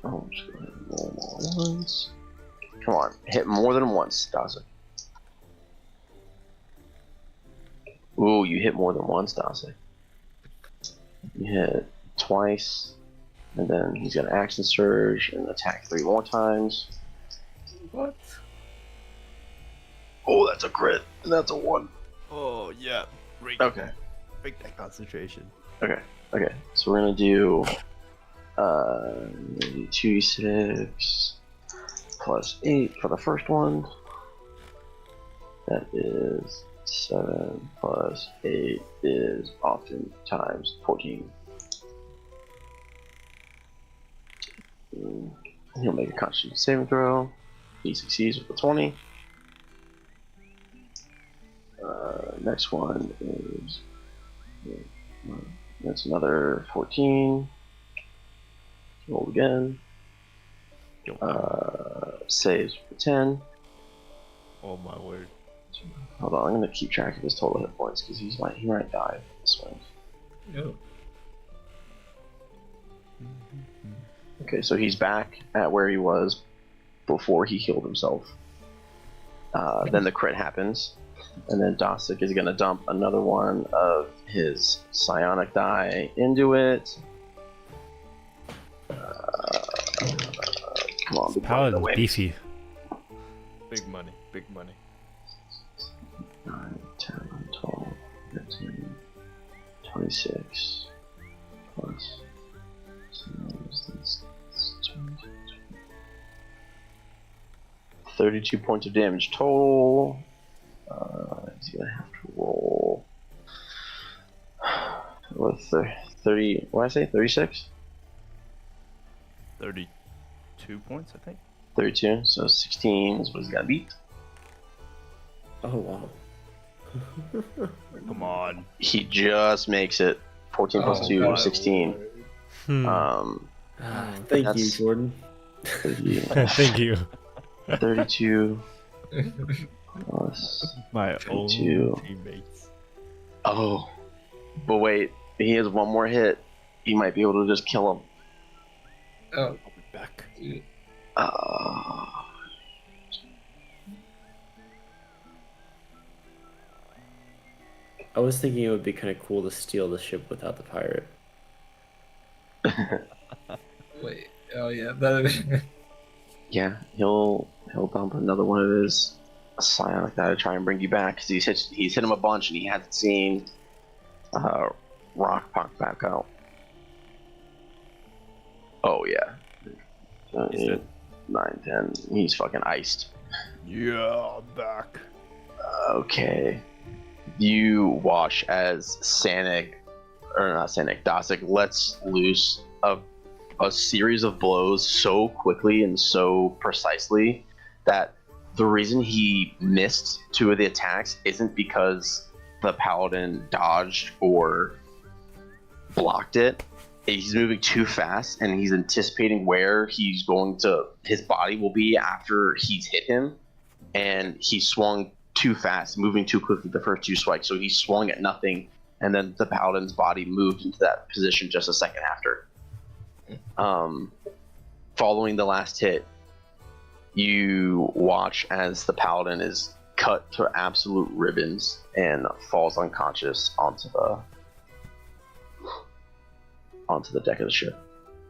Oh, I'm just gonna roll more once. Come on, hit more than once, Dosick. Ooh, you hit more than once, Dosick. You hit twice, and then he's gonna action surge and attack 3 more times. What? Oh, that's a crit, and that's a 1. Oh yeah. Break. Okay. Break that concentration. Okay. So we're gonna do 2d6 plus 8 for the first one. That is 7 plus 8 is oftentimes 14. He'll make a Constitution saving throw. He succeeds with a 20. Next one is that's another 14. Roll again. Saves for 10. Oh my word. Hold on, I'm gonna keep track of his total hit points because he might die this way. No. Okay, so he's back at where he was before he healed himself. Then the crit happens, and then Dosick is gonna dump another one of his psionic die into it. Come on, big money to Paladin win. beefy. Big money. Big money. 9, 10, 12, 13, 26 plus 32 points of damage total. He's gonna have to roll with 30. What did I say? 36? 32 points, I think. 32. So 16 is what he's got to beat. Oh wow. Come on. He just makes it. 14 plus 2, God. 16. Thank you, That's- Jordan. 30, Thank you. 32 plus. My own 32. teammates. Oh, but wait, he has one more hit. He might be able to just kill him. Oh, I'll be back. dude. I was thinking it would be kind of cool to steal the ship without the pirate. Wait. Oh yeah. That. Yeah, he'll dump another one of his psionic die to try and bring you back because he's hit him a bunch and he hasn't seen Rock pop back out. Oh yeah. He's dead. 9, 10. He's fucking iced. Yeah, I'm back. Okay. You watch as Dosick lets loose a series of blows so quickly and so precisely that the reason he missed 2 of the attacks isn't because the paladin dodged or blocked it. He's moving too fast and he's anticipating where his body will be after he's hit him, and he swung too fast, moving too quickly the first 2 swipes, so he swung at nothing, and then the paladin's body moved into that position just a second after. Following the last hit, you watch as the paladin is cut to absolute ribbons and falls unconscious onto the deck of the ship.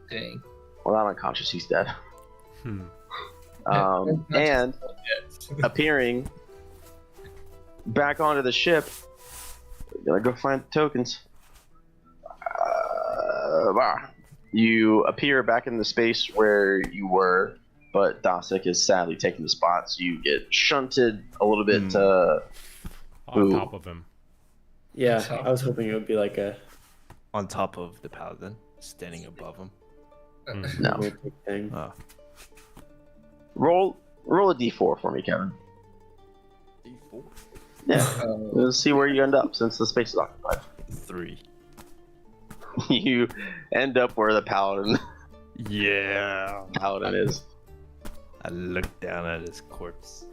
Dang. Well, not unconscious, he's dead. Not And just yet. appearing back onto the ship, we're gonna go find the tokens. You appear back in the space where you were, but Dosick is sadly taking the spot, so you get shunted a little bit On top of him. Yeah, I was hoping it would be like a On top of the paladin, standing above him. no. weird thing. Oh. Roll a d4 for me, Kevin. D4. Yeah. Let's see where you end up since the space is occupied. 3. You end up where the paladin Yeah. is. I look down at his corpse.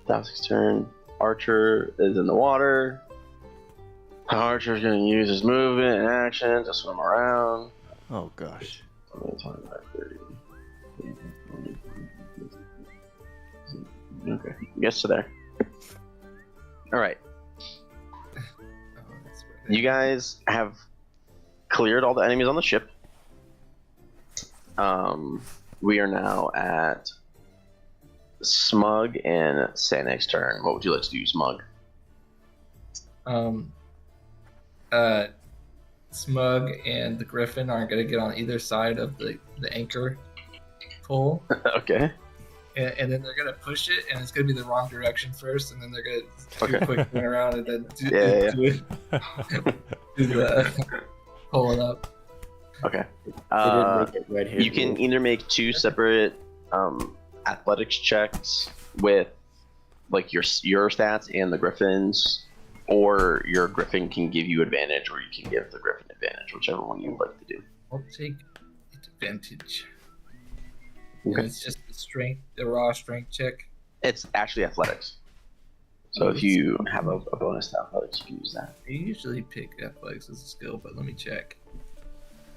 Dosick's turn. Archer is in the water. Archer's gonna use his movement and action to swim around. Oh gosh. 25, 30. Okay, gets to there. All right, That's where they- you guys have cleared all the enemies on the ship. We are now at Smug and Sanek's turn. What would you like to do, Smug? Smug and the Griffin aren't gonna get on either side of the anchor pole, Okay. and then they're gonna push it, and it's gonna be the wrong direction first, and then they're gonna do Okay. a quick turn around and then do Yeah. the pull it up. Okay. They didn't make it right here. You can either make 2 separate athletics checks with like your stats and the Griffin's, or your Griffin can give you advantage, or you can give the Griffin advantage, whichever one you would like to do. I'll take advantage. Okay. And it's just the raw strength check. It's actually athletics. So if you have a bonus to athletics, you can use that. I usually pick athletics as a skill, but let me check.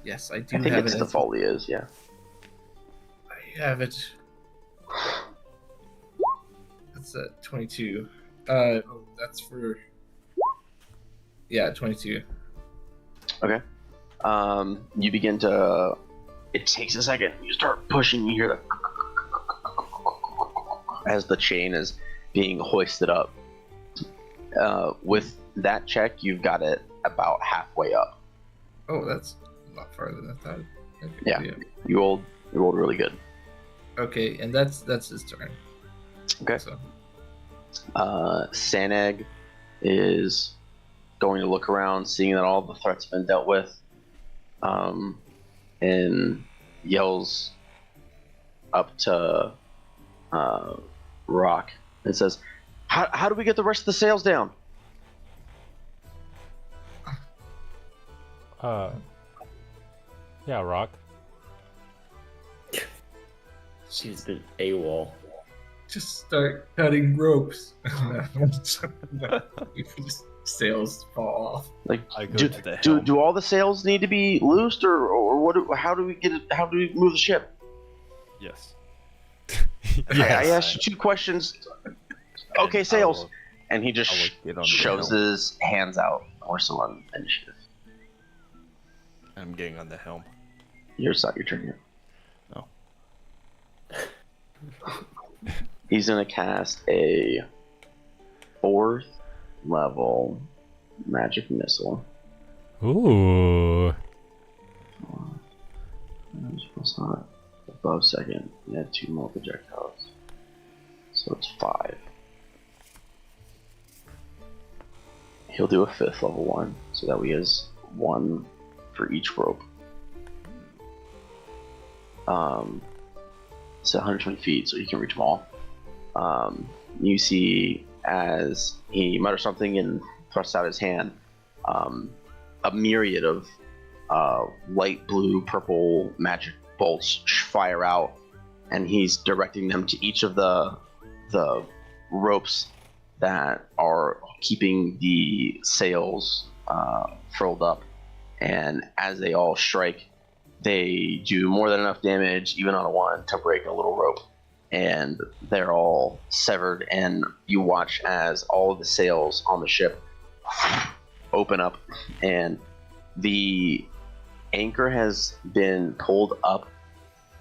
Yes, I do I think have it's it. defaultly is, yeah. I have it. That's at 22. That's for. Yeah, 22. Okay. You begin to. It takes a second. You start pushing. You hear the as the chain is being hoisted up. With that check, you've got it about halfway up. Oh, that's a lot farther than I thought. Okay, Yeah. You rolled really good. Okay, and that's his turn. Okay. So, Saneg is going to look around, seeing that all the threats have been dealt with, and yells up to Rock and says, how do we get the rest of the sails down? Yeah, Rock. She's been AWOL. just start cutting ropes. Just sails fall off. Like, I go to the do helm. all the sails need to be loosed, or what? How do we get it? How do we move the ship? Yes. I asked you 2 questions. Okay, And sails. I And he will just get on the shows helm. his hands out. Or someone initiative. I'm getting on the helm. Your turn here. No. He's gonna cast a 4th level magic missile. Ooh. It's not above second. You have 2 more projectiles. So it's 5. He'll do a 5th level 1, so that he has 1 for each rope. It's 120 feet, so you can reach them all. You see as he mutters something and thrusts out his hand, a myriad of light blue, purple magic bolts fire out, and he's directing them to each of the ropes that are keeping the sails furled up. And as they all strike, they do more than enough damage, even on a 1, to break a little rope. And they're all severed, and you watch as all of the sails on the ship open up, and the anchor has been pulled up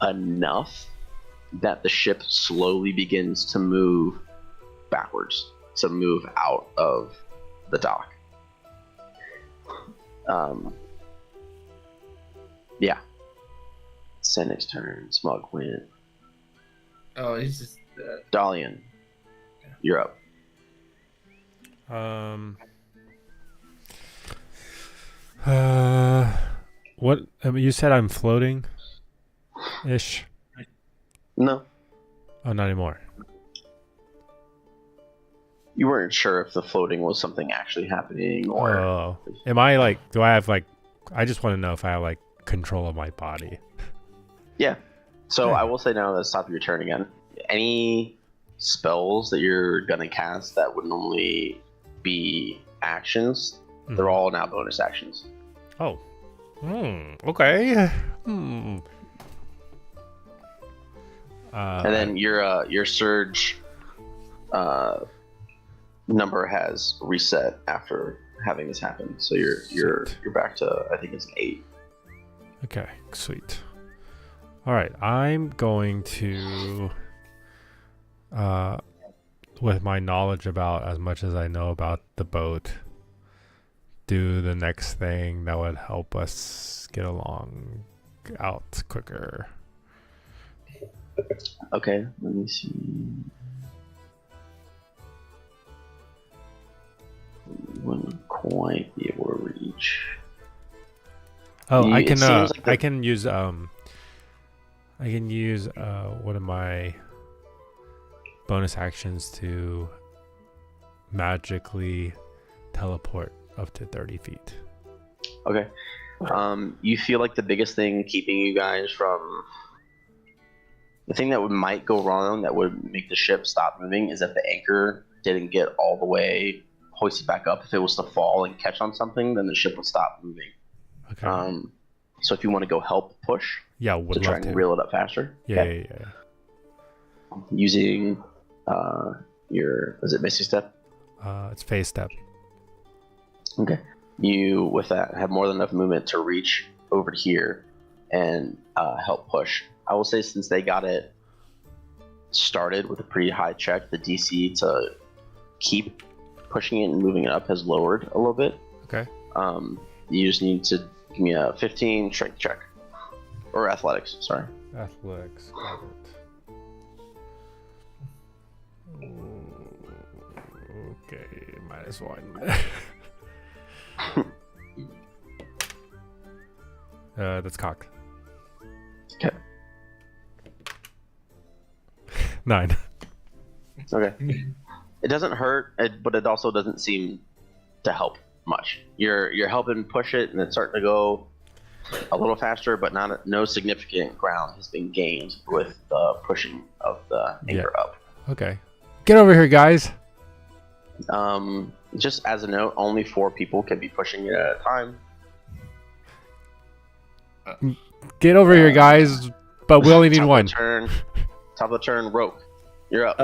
enough that the ship slowly begins to move backwards, to move out of the dock. Yeah. Senic's turn. Smug win. Oh, he's just. Dalian, you're up. What? I mean, you said I'm floating, ish. No, Oh, not anymore. you weren't sure if the floating was something actually happening or. Oh, am I like? Do I have like? I just want to know if I have like control of my body. Yeah. So Okay. I will say now, let's stop your turn again. Any spells that you're gonna cast that would normally be actions, they're all now bonus actions. Oh. Okay. And then your surge number has reset after having this happen. So you're back to, I think it's an 8. Okay, sweet. All right, I'm going to, with my knowledge about as much as I know about the boat, do the next thing that would help us get along out quicker. Okay, let me see. You wouldn't quite be able to reach. Oh, I It can seems like I can use one of my bonus actions to magically teleport up to 30 feet. Okay. You feel like the biggest thing keeping you guys from the thing that might go wrong, that would make the ship stop moving, is if the anchor didn't get all the way hoisted back up. If it was to fall and catch on something, then the ship would stop moving. Okay. So if you want to go help push Yeah, to would try love and to. reel it up faster, Yeah, okay. yeah. Using your, is it Misty Step? It's phase step. Okay. You, with that, have more than enough movement to reach over here and help push. I will say, since they got it started with a pretty high check, the DC to keep pushing it and moving it up has lowered a little bit. Okay. You just need to give me a 15 strength check. Or athletics, sorry. Athletics. Got it. Okay, -1. That's cocked. Okay. 9. Okay. It doesn't hurt, but it also doesn't seem to help much. You're helping push it, and it's starting to go a little faster, but no significant ground has been gained with the pushing of the anchor up. Okay. Get over here, guys. Just as a note, only 4 people can be pushing it at a time. Get over here, guys. But we only need one. Top of the turn, Roke. You're up.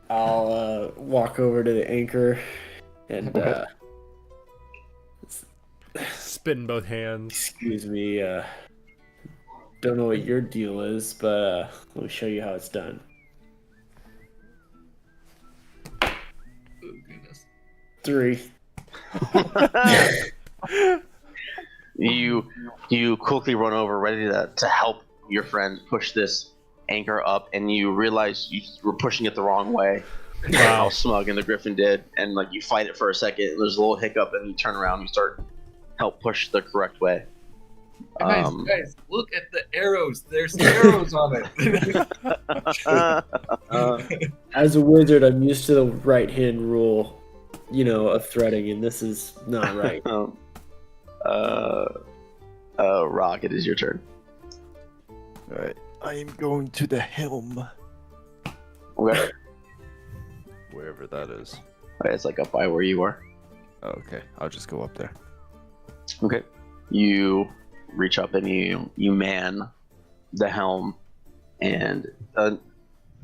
I'll walk over to the anchor and Spit in both hands. excuse me. Don't know what your deal is, but let me show you how it's done. Oh, goodness. 3. You quickly run over, ready to help your friend push this anchor up, and you realize you were pushing it the wrong way. How Smug and the Griffin did, and like you fight it for a second, and there's a little hiccup, and you turn around, and you start help push the correct way. Guys, look at the arrows. There's arrows on it. As a wizard, I'm used to the right hand rule, of threading, and this is not right. Rock, it is your turn. Alright, I am going to the helm. Okay. Wherever that is. Okay, it's like up by where you are. Oh, okay, I'll just go up there. Okay. You reach up and you man the helm, and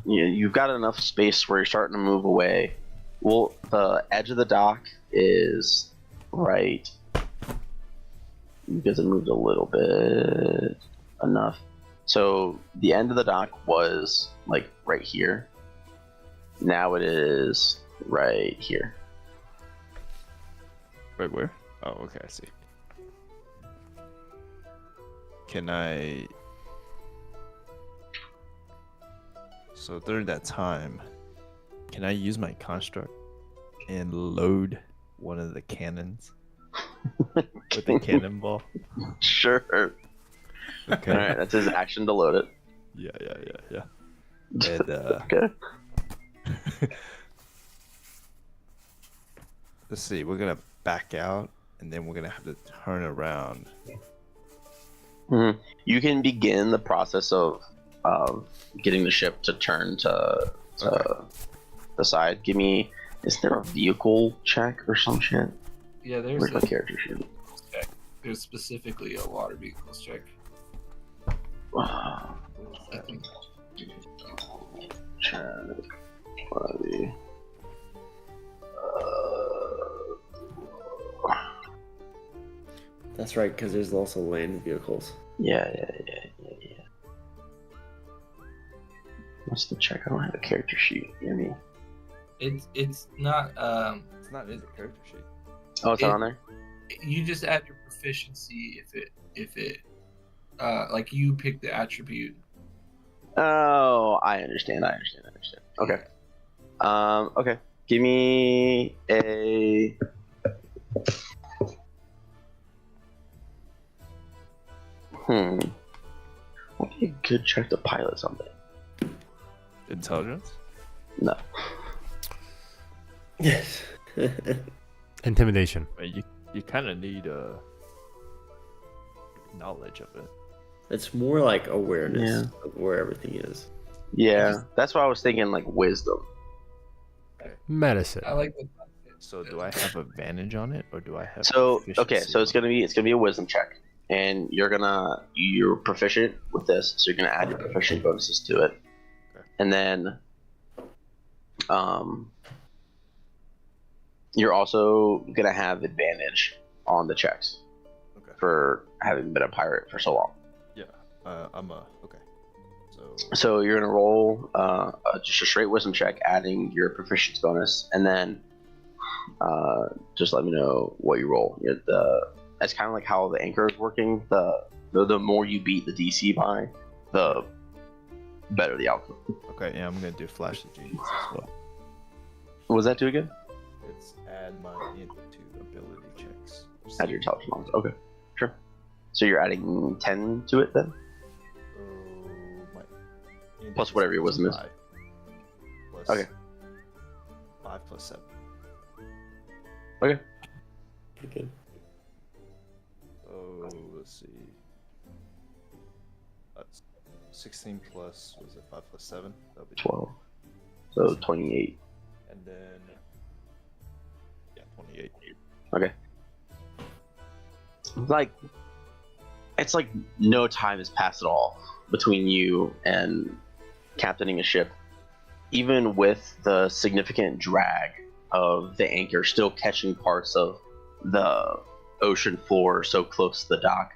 you've got enough space where you're starting to move away. Well, the edge of the dock is right. You guys have moved a little bit enough. So the end of the dock was like right here. Now it is right here. Right where? Oh, okay, I see. Can I... So during that time, can I use my construct and load one of the cannons with the cannonball? Sure. Okay. All right, that's his action to load it. Yeah. And Okay. let's see, we're gonna back out, and then we're gonna have to turn around. Mm-hmm. You can begin the process of getting the ship to turn to the side. Give me. Is there a vehicle check or some shit? Yeah, there's Where's a my character sheet? check. There's specifically a water vehicles check. Wow. I think. Check. Quality. That's right, because there's also land vehicles. Yeah. What's the check? I don't have a character sheet. You know what I mean? It's not It's not in the character sheet. Oh, it's not on there? you just add your proficiency if it like you pick the attribute. Oh, I understand. Okay. Okay. Give me a... What be a good check to pilot something? Intelligence? No. Yes. Intimidation. You kind of need knowledge of it. It's more like awareness Yeah. of where everything is. Yeah, that's why I was thinking, like, wisdom. Medicine. I like the So do I have advantage on it, or do I have? So, okay, proficiency so it's on gonna be a wisdom check. And you're proficient with this, so you're gonna add your proficient bonuses to it. Okay. And then you're also gonna have advantage on the checks it? Okay. for having been a pirate for so long. Yeah. I'm a okay. So So you're gonna roll just a straight wisdom check, adding your proficiency bonus, and then just let me know what you roll. That's kind of like how the anchor is working. The more you beat the DC by, the better the outcome. okay, yeah, I'm gonna do flash of genius as well. Was that too good? It's add my int to ability checks. Add your intelligence bonus. Okay, sure. So you're adding 10 to it then? My int Plus whatever your wisdom is. 5 plus Okay. 5 plus 7. Okay. Okay. Oh, let's see. That's 16 plus, was it 5 plus 7? That'll be 12. So 28. And then, yeah, 28. Okay. Like, it's like no time has passed at all between you and captaining a ship. Even with the significant drag of the anchor still catching parts of the ocean floor so close to the dock,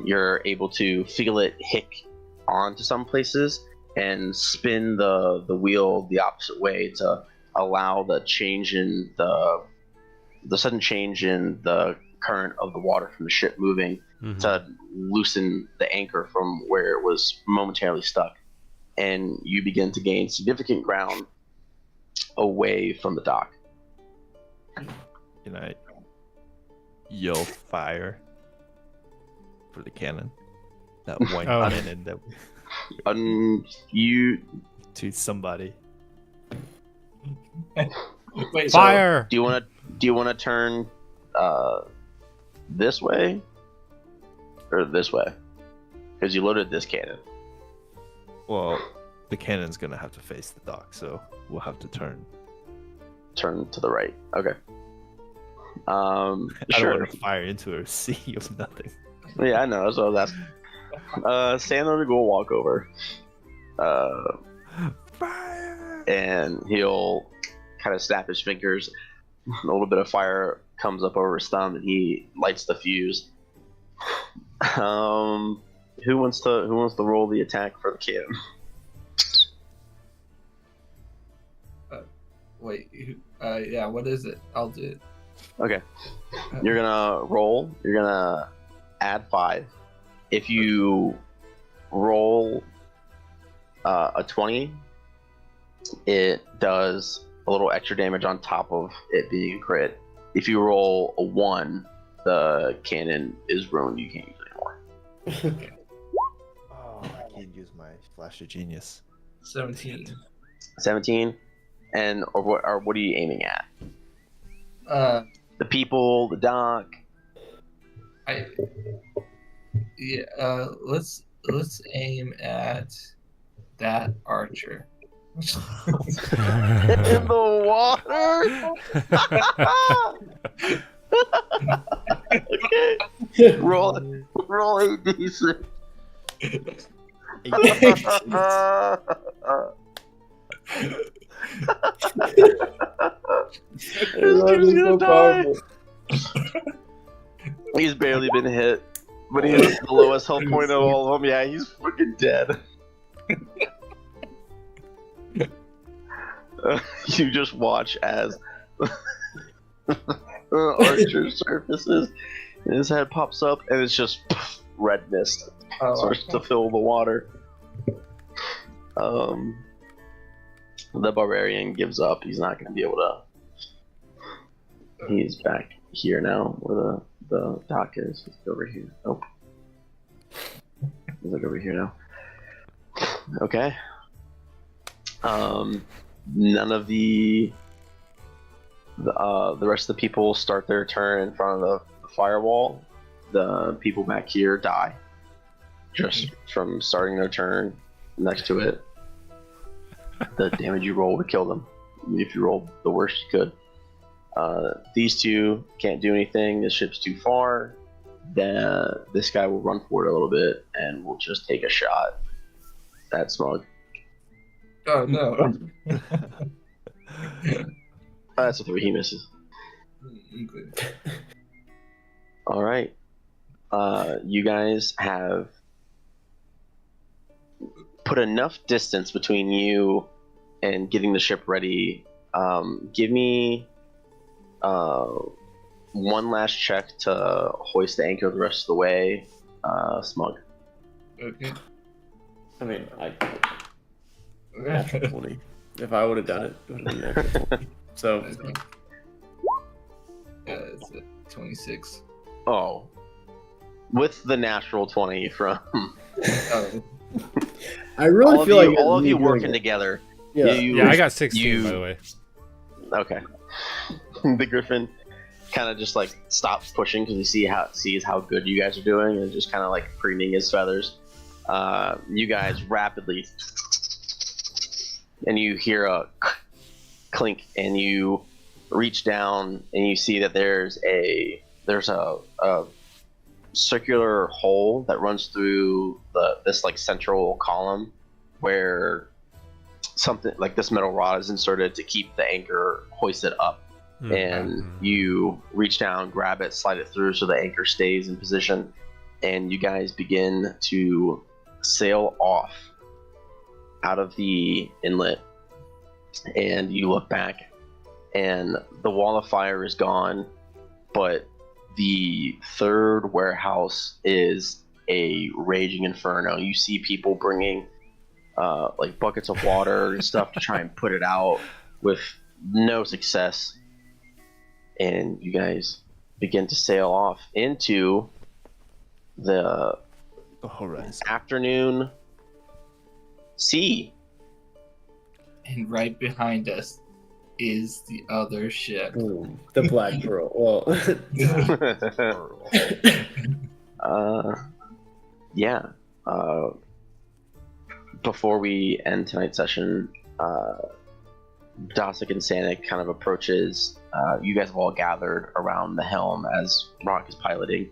you're able to feel it hit onto some places and spin the wheel the opposite way to allow the change in the sudden change in the current of the water from the ship moving to loosen the anchor from where it was momentarily stuck. And you begin to gain significant ground away from the dock. Can I yell fire for the cannon? That one cannon that you to somebody. Wait, Fire! do you want to turn this way or this way? Because you loaded this cannon. Well, the cannon's gonna have to face the dock, so we'll have to turn. Turn to the right. Okay. I don't Sure. want to fire into a sea of nothing. Yeah, I know. That's what I was asking. Sandler will walk over. Fire! And he'll kind of snap his fingers. A little bit of fire comes up over his thumb, and he lights the fuse. Who wants to roll the attack for the cannon? Wait, yeah, what is it? I'll do it. Okay. You're gonna roll. You're gonna add 5. If you roll a 20, it does a little extra damage on top of it being a crit. If you roll a 1, the cannon is ruined. You can't use it anymore. Oh, I can't use my flash of genius. 17. 17. And or what are you aiming at? The people, the dock. Let's aim at that archer. In the water. Okay. Roll 8d6. This dude's gonna die. He's barely been hit, but he has the lowest health point of all of them. Yeah, he's freaking dead. You just watch as Archer surfaces, and his head pops up, and it's just red mist starts to fill the water. The barbarian gives up. He's not going to be able to. He's back here now, where the dock is. He's over here. Oh, he's like over here now. Okay. None of the rest of the people start their turn in front of the firewall. The people back here die just from starting their turn next to it. The damage you roll would kill them. If you rolled the worst you could. These two can't do anything. The ship's too far. This guy will run forward a little bit and we'll just take a shot at Smug. Oh no. That's a 3. He misses. All right. You guys have put enough distance between you and getting the ship ready. Give me one last check to hoist the anchor the rest of the way, Smug. Okay. I mean, natural 20. If I would have done it, it would have been natural 20. So, it's a 26. Oh. With the natural 20 from I really feel like all of you doing working it. together. Yeah. Yeah, I got 16 by the way. Okay. The Griffin kind of just like stops pushing because he sees how good you guys are doing, and just kind of like preening his feathers. You guys rapidly, and you hear a clink, and you reach down and you see that there's a circular hole that runs through this like central column where something like this metal rod is inserted to keep the anchor hoisted up. And you reach down, grab it, slide it through so the anchor stays in position, and you guys begin to sail off out of the inlet. And you look back, and the wall of fire is gone, but the third warehouse is a raging inferno. You see people bringing like buckets of water and stuff to try and put it out with no success. And you guys begin to sail off into the horizon. Afternoon sea. And right behind us is the other ship. Boom. The Black Pearl. Well, Yeah. Before we end tonight's session, Dosick and Sanic kind of approaches. You guys have all gathered around the helm as Rock is piloting,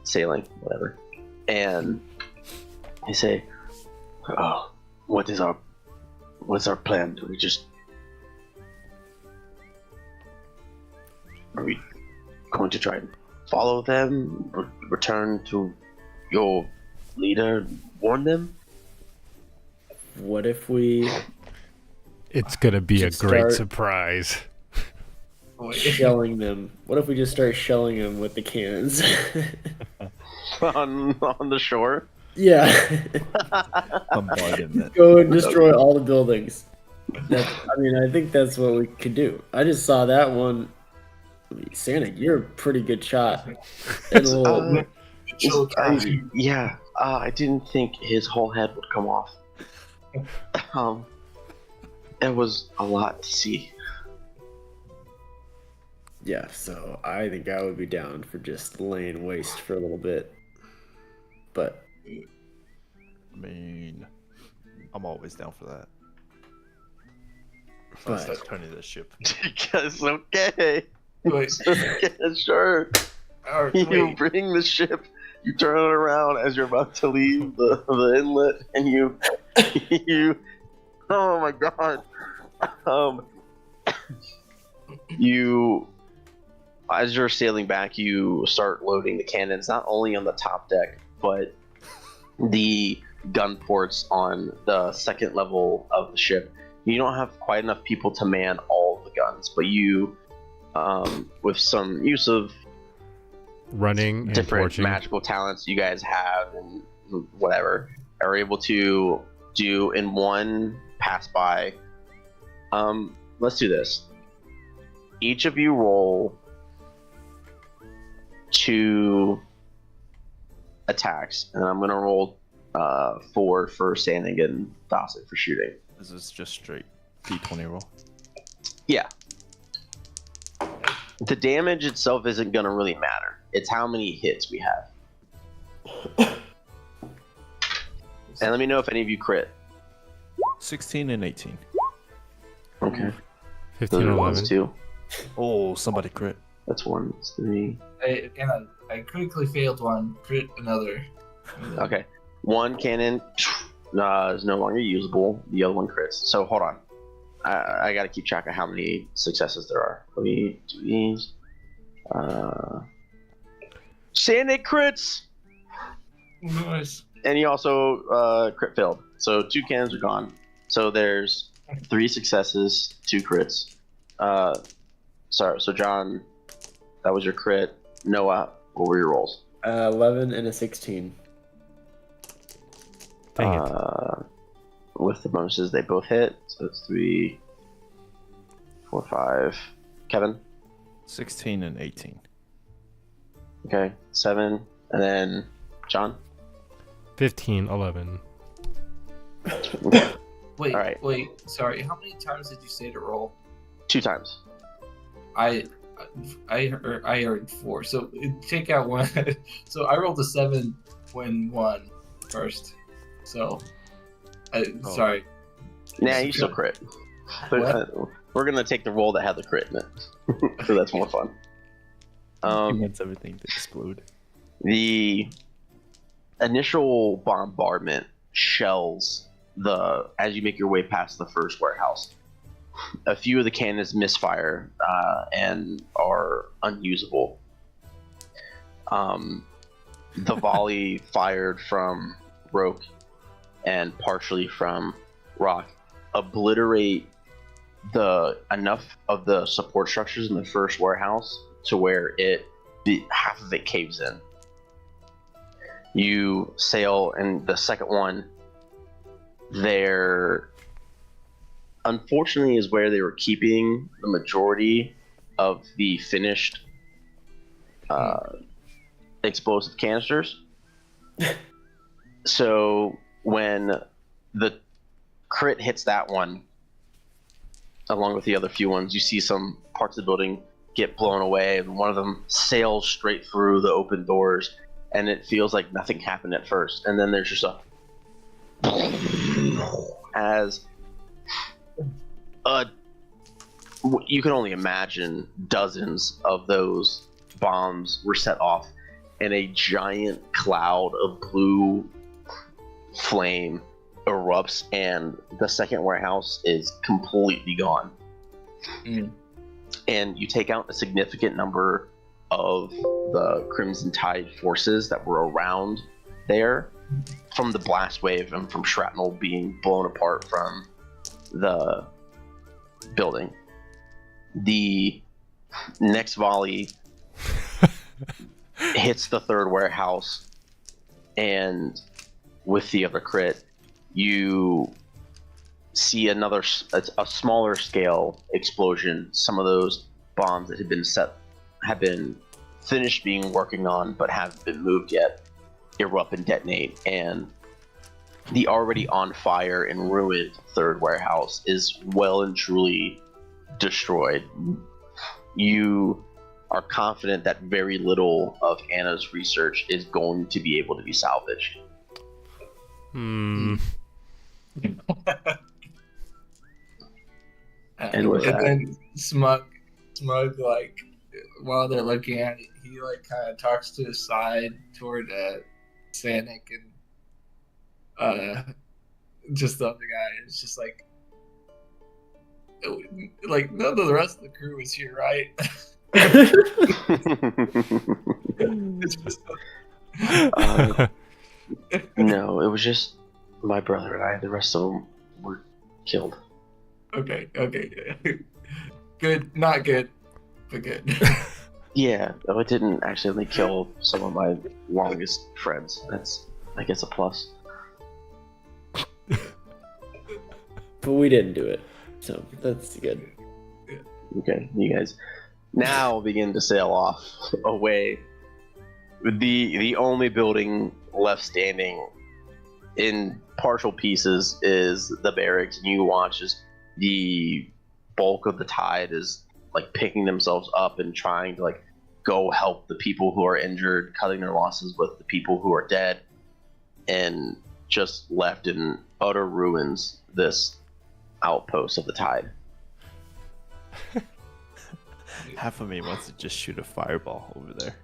sailing, whatever. And they say, "Oh, what's our plan? Do we just are we going to try and follow them, return to your leader, warn them?" what if we It's gonna be a Should great start- surprise. shelling them? What if we just start shelling them with the cannons? on the shore. Yeah. Bombardment. Go and destroy all the buildings. I think that's what we could do. I just saw that one. Santa, you're a pretty good shot. And we'll- Yeah, I didn't think his whole head would come off. It was a lot to see. yeah, so I think I would be down for just laying waste for a little bit. But I mean, I'm always down for that. So I But- start turning the ship. Because okay, Wait, yeah, sure. You wait. bring the ship, you turn it around as you're about to leave the inlet, and you oh my god, you as you're sailing back, you start loading the cannons not only on the top deck but the gun ports on the second level of the ship. You don't have quite enough people to man all the guns, but you with some use of Running and different torching. magical talents you guys have and whatever are able to do in one pass by. Let's do this. Each of you roll 2 attacks, and I'm gonna roll 4 for Sanding and Dawson for shooting. This is just straight D20 roll. Yeah. The damage itself isn't gonna really matter. It's how many hits we have. And let me know if any of you crit. 16 and 18. Okay. 15 Those or are ones 11. too. Oh, somebody crit. That's 1, that's 3. I critically failed one, crit another. Okay. One cannon is no longer usable. The other one crits. So hold on. I gotta keep track of how many successes there are. Let me do these. Sanding crits! Nice. And he also crit failed. So 2 cannons are gone. So there's 3 successes, 2 crits. Sorry, so John, that was your crit. Noah, what were your rolls? 11 and a 16. Dang it. With the bonuses, they both hit. So it's 3, 4, 5. Kevin? 16 and 18. Okay, 7. And then John? 15, 11. Wait, All right. wait. Sorry. How many times did you say to roll? 2 times. I heard 4. So take out 1. So I rolled a 7 when 1 first. So, sorry. Nah, you still crit. But, we're gonna take the roll that had the crit in it. So that's more fun. He wants everything to explode. The initial bombardment shells as you make your way past the first warehouse. A few of the cannons misfire and are unusable. The volley fired from Roke and partially from Rock obliterate enough of the support structures in the first warehouse to where it half of it caves in. You sail, and the second one, there unfortunately is where they were keeping the majority of the finished explosive canisters. So when the crit hits that one, along with the other few ones, you see some parts of the building get blown away, and one of them sails straight through the open doors, and it feels like nothing happened at first, and then there's just a as you can only imagine dozens of those bombs were set off, and a giant cloud of blue flame erupts, and the second warehouse is completely gone. And you take out a significant number of the Crimson Tide forces that were around there from the blast wave and from shrapnel being blown apart from the building. The next volley hits the third warehouse, and with the other crit, you see a smaller scale explosion. Some of those bombs that have been finished being working on but haven't been moved yet erupt and detonate, and the already on fire and ruined third warehouse is well and truly destroyed. You are confident that very little of Anna's research is going to be able to be salvaged. And with that, then Smug, like, while they're looking at it, he like kind of talks to his side toward Sanic and just the other guy. It's just like none of the rest of the crew is here, right? It's just no, it was just my brother and I. The rest of them were killed. Okay. Good, not good, but good. Yeah, though it didn't accidentally kill some of my longest friends. That's, I guess, a plus. But we didn't do it, so that's good. Okay, you guys now begin to sail off away. The only building left standing in partial pieces is the barracks, and you watch as the bulk of the tide is like picking themselves up and trying to like go help the people who are injured, cutting their losses with the people who are dead, and just left in utter ruins this outpost of the tide. Half of me wants to just shoot a fireball over there.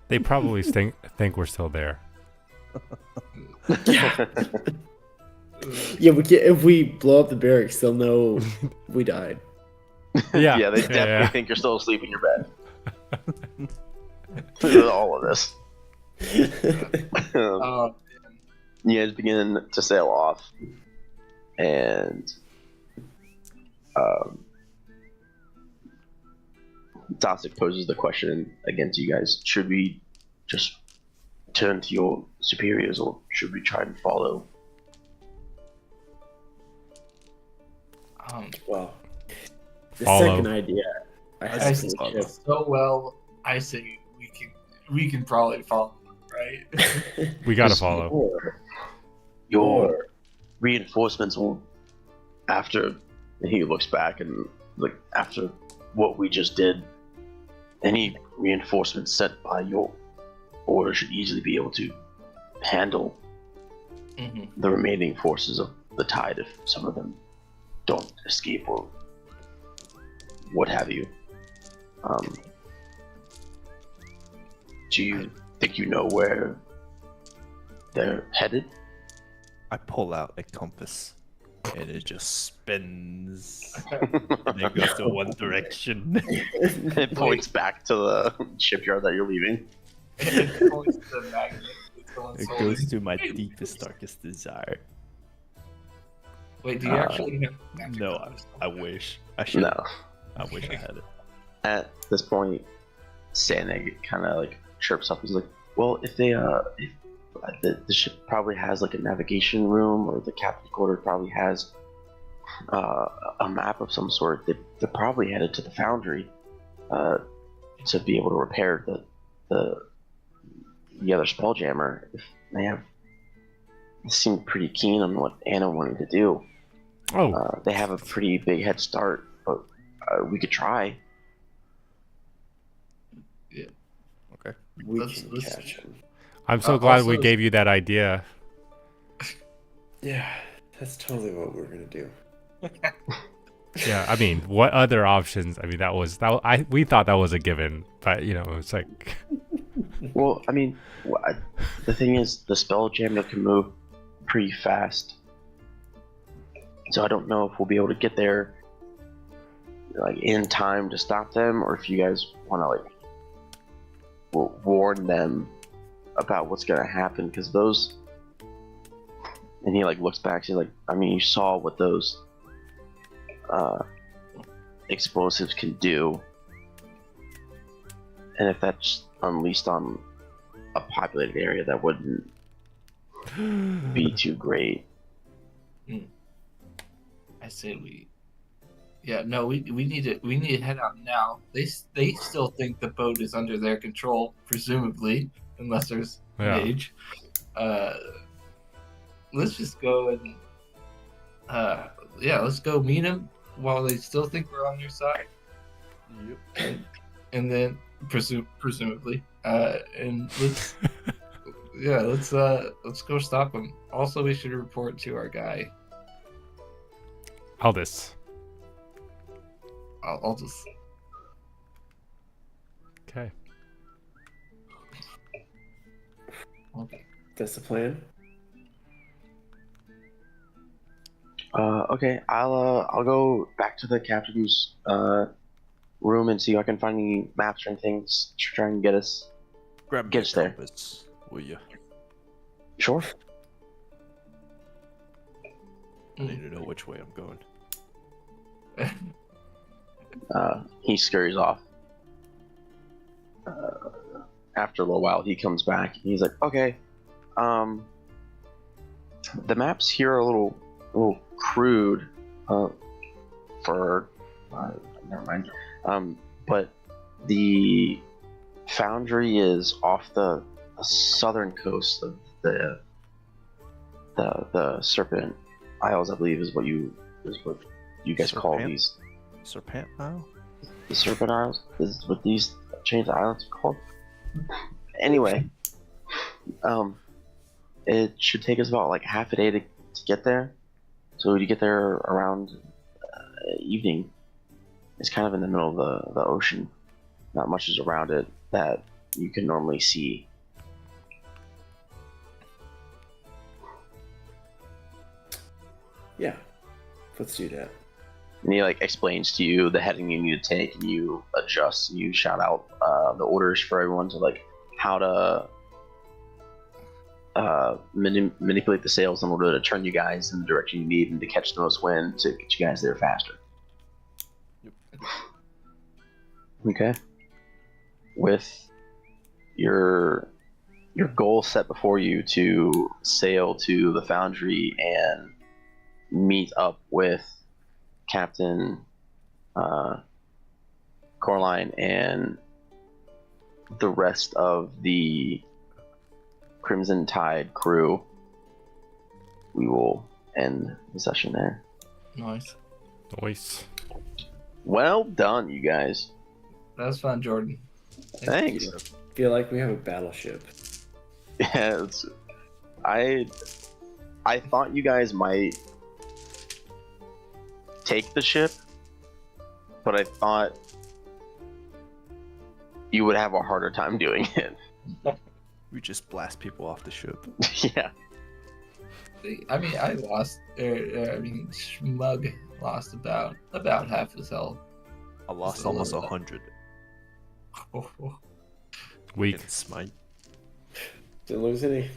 They probably think we're still there. Yeah, if we blow up the barracks, they'll know we died. Yeah, Yeah, they definitely think you're still asleep in your bed. All of this. You guys begin to sail off, and Dosick poses the question again to you guys: should we just turn to your superiors, or should we try and follow? Well, the Follow. second idea, I see so well. I say we can probably follow, right? We gotta follow. Your reinforcements will, after he looks back and like after what we just did, any reinforcements sent by your order should easily be able to handle the remaining forces of the tide if some of them don't escape or what have you. Do you think you know where they're headed? I pull out a compass and it just spins and it goes to one direction. It points back to the shipyard that you're leaving. It points to the magnet that's going It solely. goes to my deepest, darkest desire. Wait, do you actually know? No, I wish. I should. No. I wish I had it. At this point, Sanig kind of like chirps up. He's like, "Well, if the ship probably has like a navigation room, or the captain's quarters probably has a map of some sort. They're probably headed to the foundry to be able to repair the other spelljammer. If they seemed pretty keen on what Anna wanted to do. Oh, They have a pretty big head start, but we could try." Okay. We Let's- can let's- catch him. I'm so glad we also- gave you that idea. Yeah, that's totally what we're gonna do. Yeah, I mean, what other options? I mean, we thought that was a given, but you know, it's like, Well, I mean, the thing is, the spelljammer can move pretty fast, so I don't know if we'll be able to get there like in time to stop them, or if you guys want to like warn them about what's gonna happen, because those. And he like looks back. He's like, I mean, you saw what those explosives can do, and if that's unleashed on a populated area, that wouldn't be too great. I say we. Yeah, no, we need to head out now. They still think the boat is under their control, presumably, unless there's Yeah. mage. Let's just go and let's go meet them while they still think we're on their side. Yep. And then presumably, and let's go stop them. Also, we should report to our guy. Aldous. I'll just. Okay. Okay. That's the plan. Okay, I'll go back to the captain's room and see if I can find any maps or anything to try and get us. Grab me Get a us there. compass, will you? Sure. I need to know which way I'm going. He scurries off. After a little while, he comes back. He's like, "Okay, the maps here are a little crude. Never mind. But the foundry is off the southern coast of the Serpent Isles, I believe, is what you guys call Serpent? these. Serpent Isle? The Serpent Isles is what these chains of islands are called. Anyway, it should take us about like half a day to get there. So you get there around evening. It's kind of in the middle of the ocean. Not much is around it that you can normally see. Yeah, let's do that. And he like explains to you the heading you need to take, and you adjust and you shout out the orders for everyone to like how to manipulate the sails in order to turn you guys in the direction you need and to catch the most wind to get you guys there faster. Yep. Okay. With your goal set before you to sail to the foundry and meet up with Captain Coraline and the rest of the Crimson Tide crew, we will end the session there. Nice. Nice. Well done, you guys. That was fun, Jordan. Thanks. Feel like we have a battleship. Yeah, I thought you guys might take the ship, but I thought you would have a harder time doing it. We just blast people off the ship. Yeah. I mean, I lost. Schmug lost about half his health. I lost Just a almost little bit. 100. Weak. In smite. Didn't lose any.